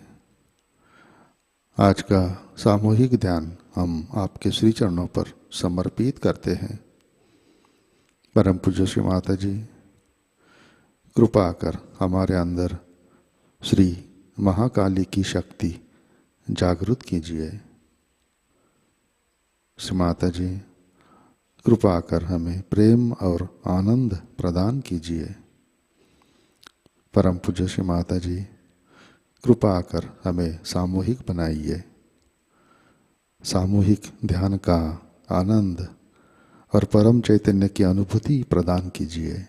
आज का सामूहिक ध्यान हम आपके श्री चरणों पर समर्पित करते हैं। परम पूज्य श्री माताजी, कृपा कर हमारे अंदर श्री महाकाली की शक्ति जागृत कीजिए। श्री माताजी, कृपा कर हमें प्रेम और आनंद प्रदान कीजिए। परम पूज्य श्री माताजी, कृपा कर हमें सामूहिक बनाइए। सामूहिक ध्यान का आनंद और परम चैतन्य की अनुभूति प्रदान कीजिए।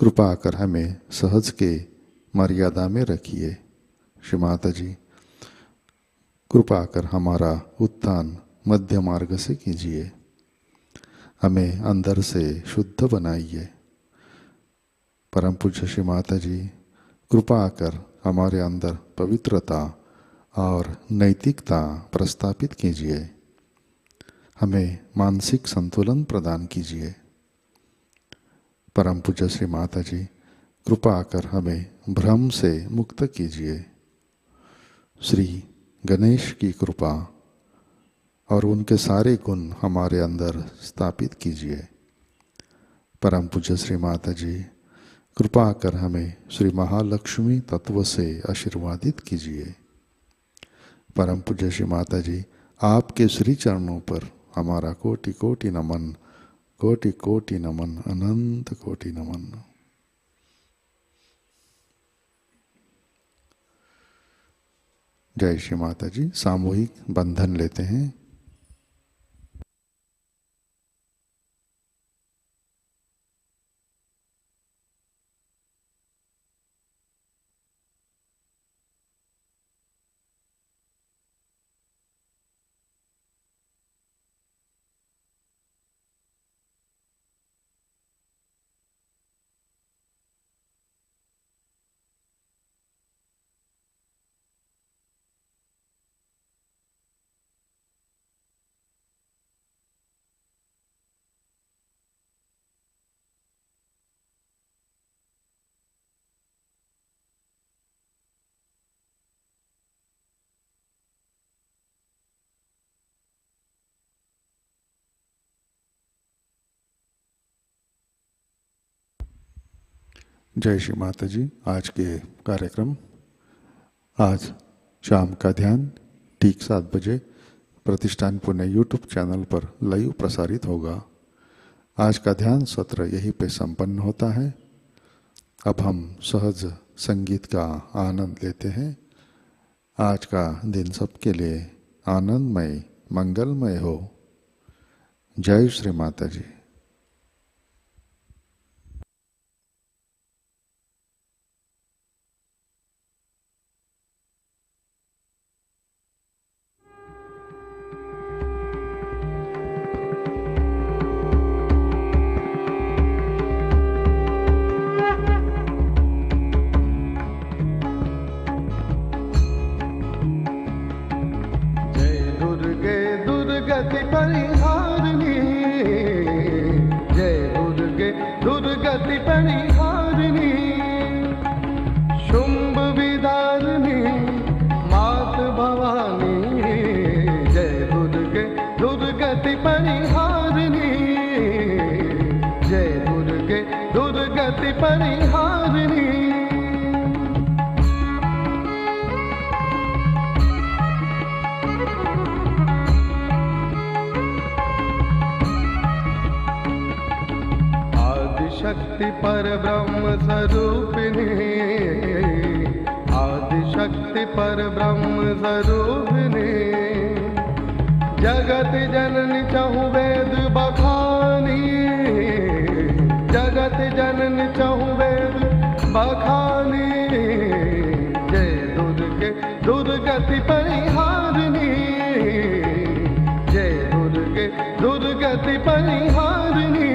कृपा कर हमें सहज के मर्यादा में रखिए। श्री माताजी, कृपा कर हमारा उत्थान मध्य मार्ग से कीजिए। हमें अंदर से शुद्ध बनाइए। परम पूज्य श्री माता जी कृपा कर हमारे अंदर पवित्रता और नैतिकता प्रस्थापित कीजिए, हमें मानसिक संतुलन प्रदान कीजिए। परम पूज्य श्री माता जी कृपा कर हमें भ्रम से मुक्त कीजिए। श्री गणेश की कृपा और उनके सारे गुण हमारे अंदर स्थापित कीजिए। परम पूज्य श्री माता जी कृपा कर हमें श्री महालक्ष्मी तत्व से आशीर्वादित कीजिए। परम पूज्य श्री माता जी आपके श्री चरणों पर हमारा कोटि कोटि नमन, कोटि कोटि नमन, अनंत कोटि नमन। जय श्री माता जी। सामूहिक बंधन लेते हैं। जय श्री माता जी। आज के कार्यक्रम, आज शाम का ध्यान ठीक 7 बजे प्रतिष्ठान पुणे यूट्यूब चैनल पर लाइव प्रसारित होगा। आज का ध्यान सत्र यहीं पे संपन्न होता है। अब हम सहज संगीत का आनंद लेते हैं। आज का दिन सबके लिए आनंदमय मंगलमय हो। जय श्री माता जी। शक्ति पर ब्रह्म स्वरूपिणी, आदिशक्ति पर ब्रह्म स्वरूपिणी, जगत जननी चहु वेद बखानी, जगत जननी चहु वेद बखानी। जय दुर्गे दुर्गति परिहारिणी, जय दुर्गे दुर्गति परिहारिणी।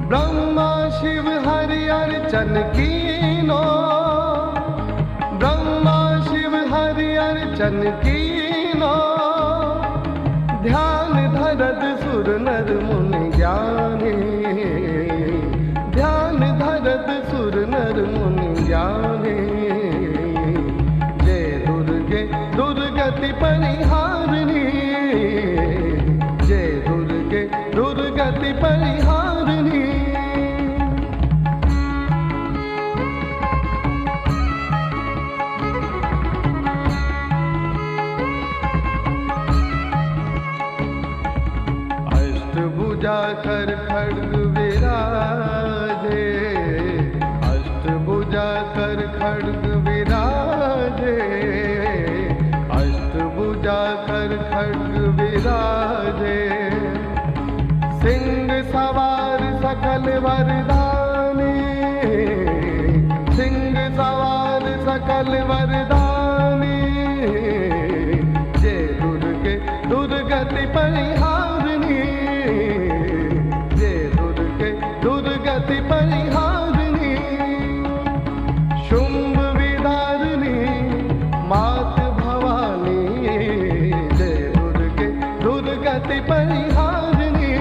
ब्रह्मा शिव हरि अर्चन कीनो, ब्रह्मा शिव हरि अर्चन कीनो, ध्यान धरत सुर नर मुनि ज्ञानी, ध्यान धरत सुर नर मुनि ज्ञानी। जय दुर्गे दुर्गति परिहारिणी, जय दुर्गे दुर्गति परिहारिणी। अष्टभुजा कर खड्ग विराजे, अष्टभुजा कर खड्ग विराजे, अष्टभुजा कर खड्ग विराजे। सिंह सवार सकल वरदानी, सिंह सवार सकल वरदानी। परिहारिणी,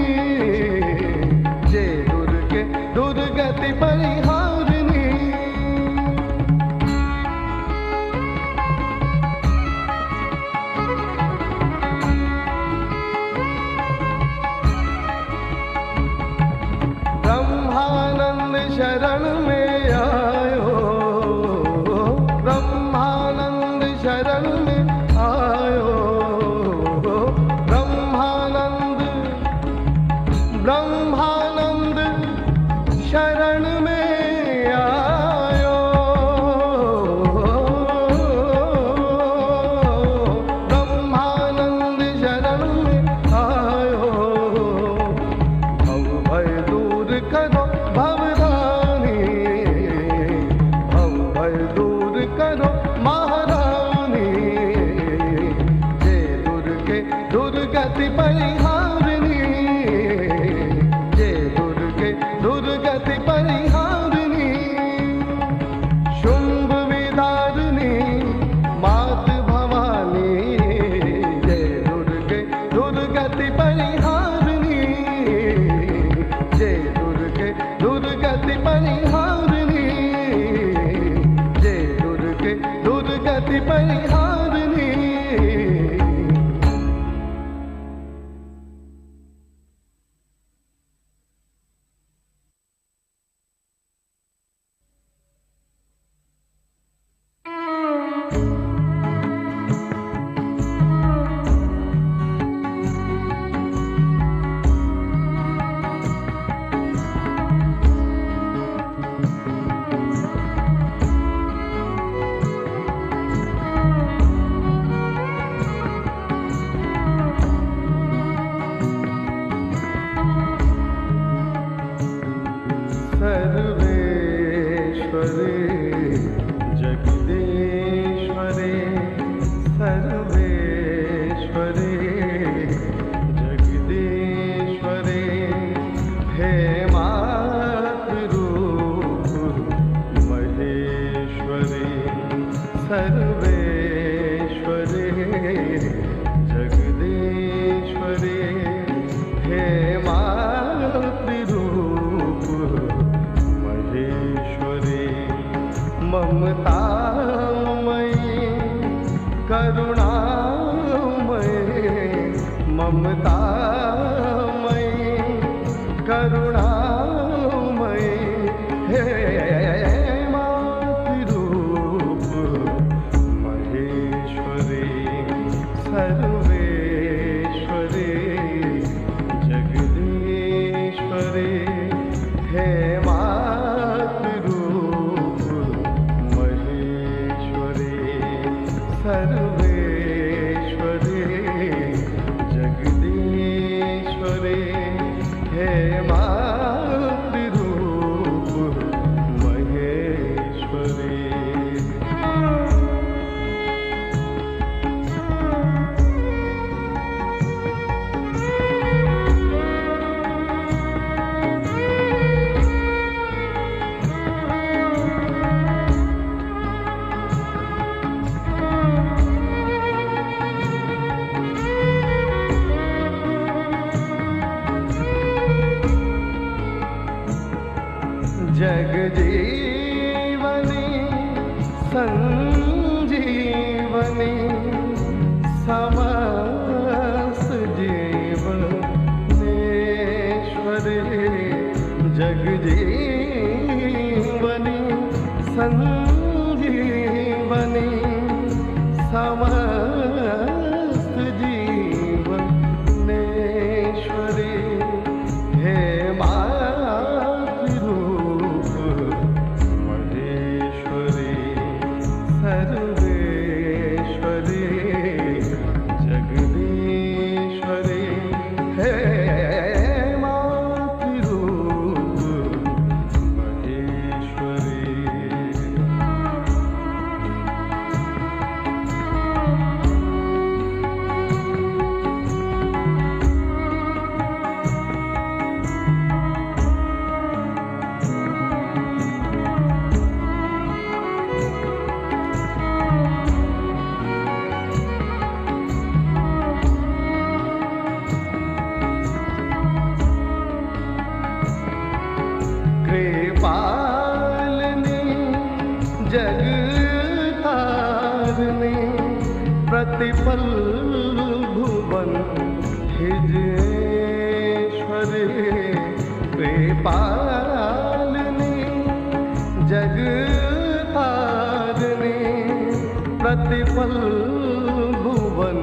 जय दुर्गे दुर्गति परिहारिणी। ब्रह्मानंद शरण में आयो, ब्रह्मानंद शरण में आयो, ब्रह्मानंद ब्रह्मानंद शरण में आयो, ब्रह्मानंद शरण में आयो। भव भय दूर करो भवरानी, भव भय दूर करो महारानी, जय दुर्गे दुर्गति परिहारिणी, जय दुर्गे दुर्गति परिहारिणी। शुंभ विदारिणी मात भवानी, जय दुर्गे दुर्गति परिहारिणी, जय दुर्गे दुर्गति परिहारिणी, जय दुर्गे दुर्गति परिहारिणी। सर्वेश्वरे जगदीश्वरे, सर्वेश्वरे जगदीश्वरे, हे मातृरूप महेश्वरे, सर्वेश्वरे जगदीश्वरे, हे मातृरूप महेश्वरी। ममतामयी करुणामयी, ममतामयी करुणामयी, हे मातृरूप महेश्वरी, सर्वेश्वरी जगदीश्वरी, हे मातृरूप महेश्वरी, सर्वेश्वरी जगदीश्वरी, हे मातृरूप महेश्वरी। जगजीवनी संजीवनी, समस्त जीवनेश्वरी, जगजीवनी संजीवनी, समस्त जीवनेश्वरी, हे मातृरूप महेश्वरी, सर्वेश्वरी जगदीश्वरी, हे मातृरूप महेश्वरी। प्रतिपल भुवन हिजेश्वरी कृपालिनी जगतारिणी प्रतिपल भुवन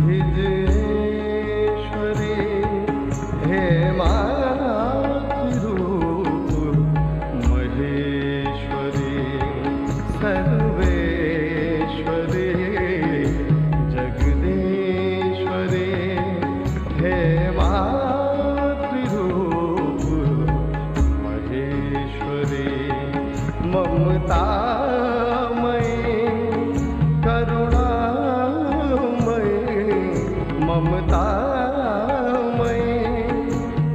हिजेश्वरी हे मातृरूप महेश्वरी सर्वेश्वरी जगदीश्वरी हे मातृरूप महेश्वरी ममतामयी करुणामयी ममतामयी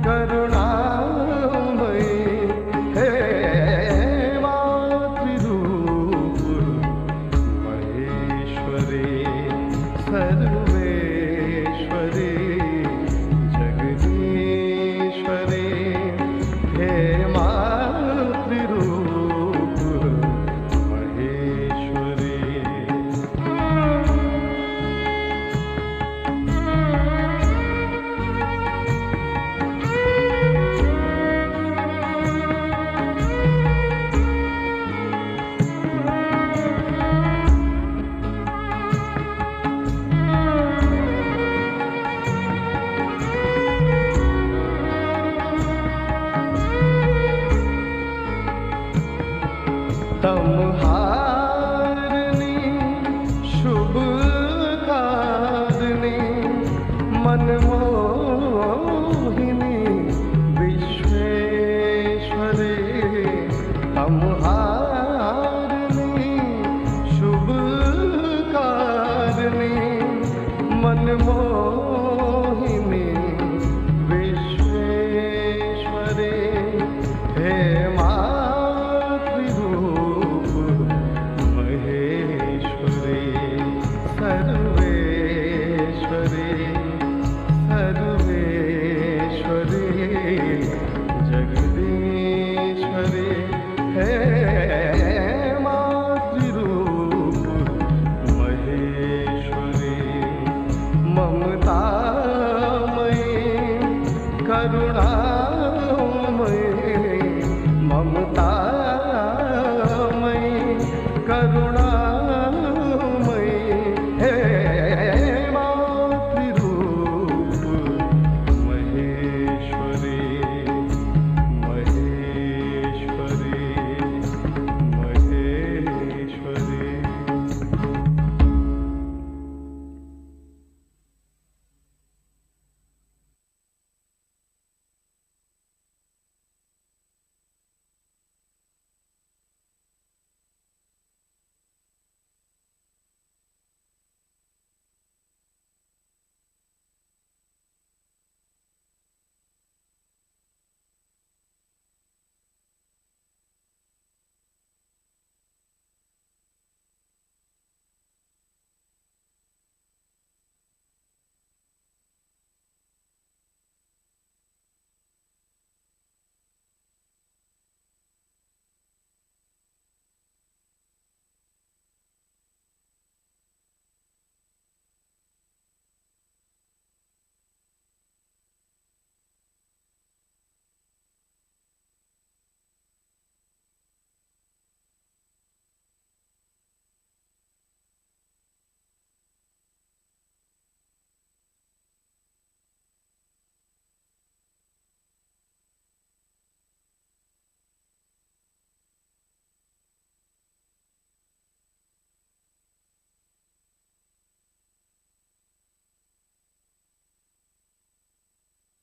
करुणामयी हे मातृरूप महेश्वरी सर्वेश्वरी जगदीश्वरी हे मातृरूप महेश्वरी। तमहारिणी शुभकारिणी मनमोहिनी विश्वेश्वरी तमहारिणी शुभकारिणी मनमोहिनी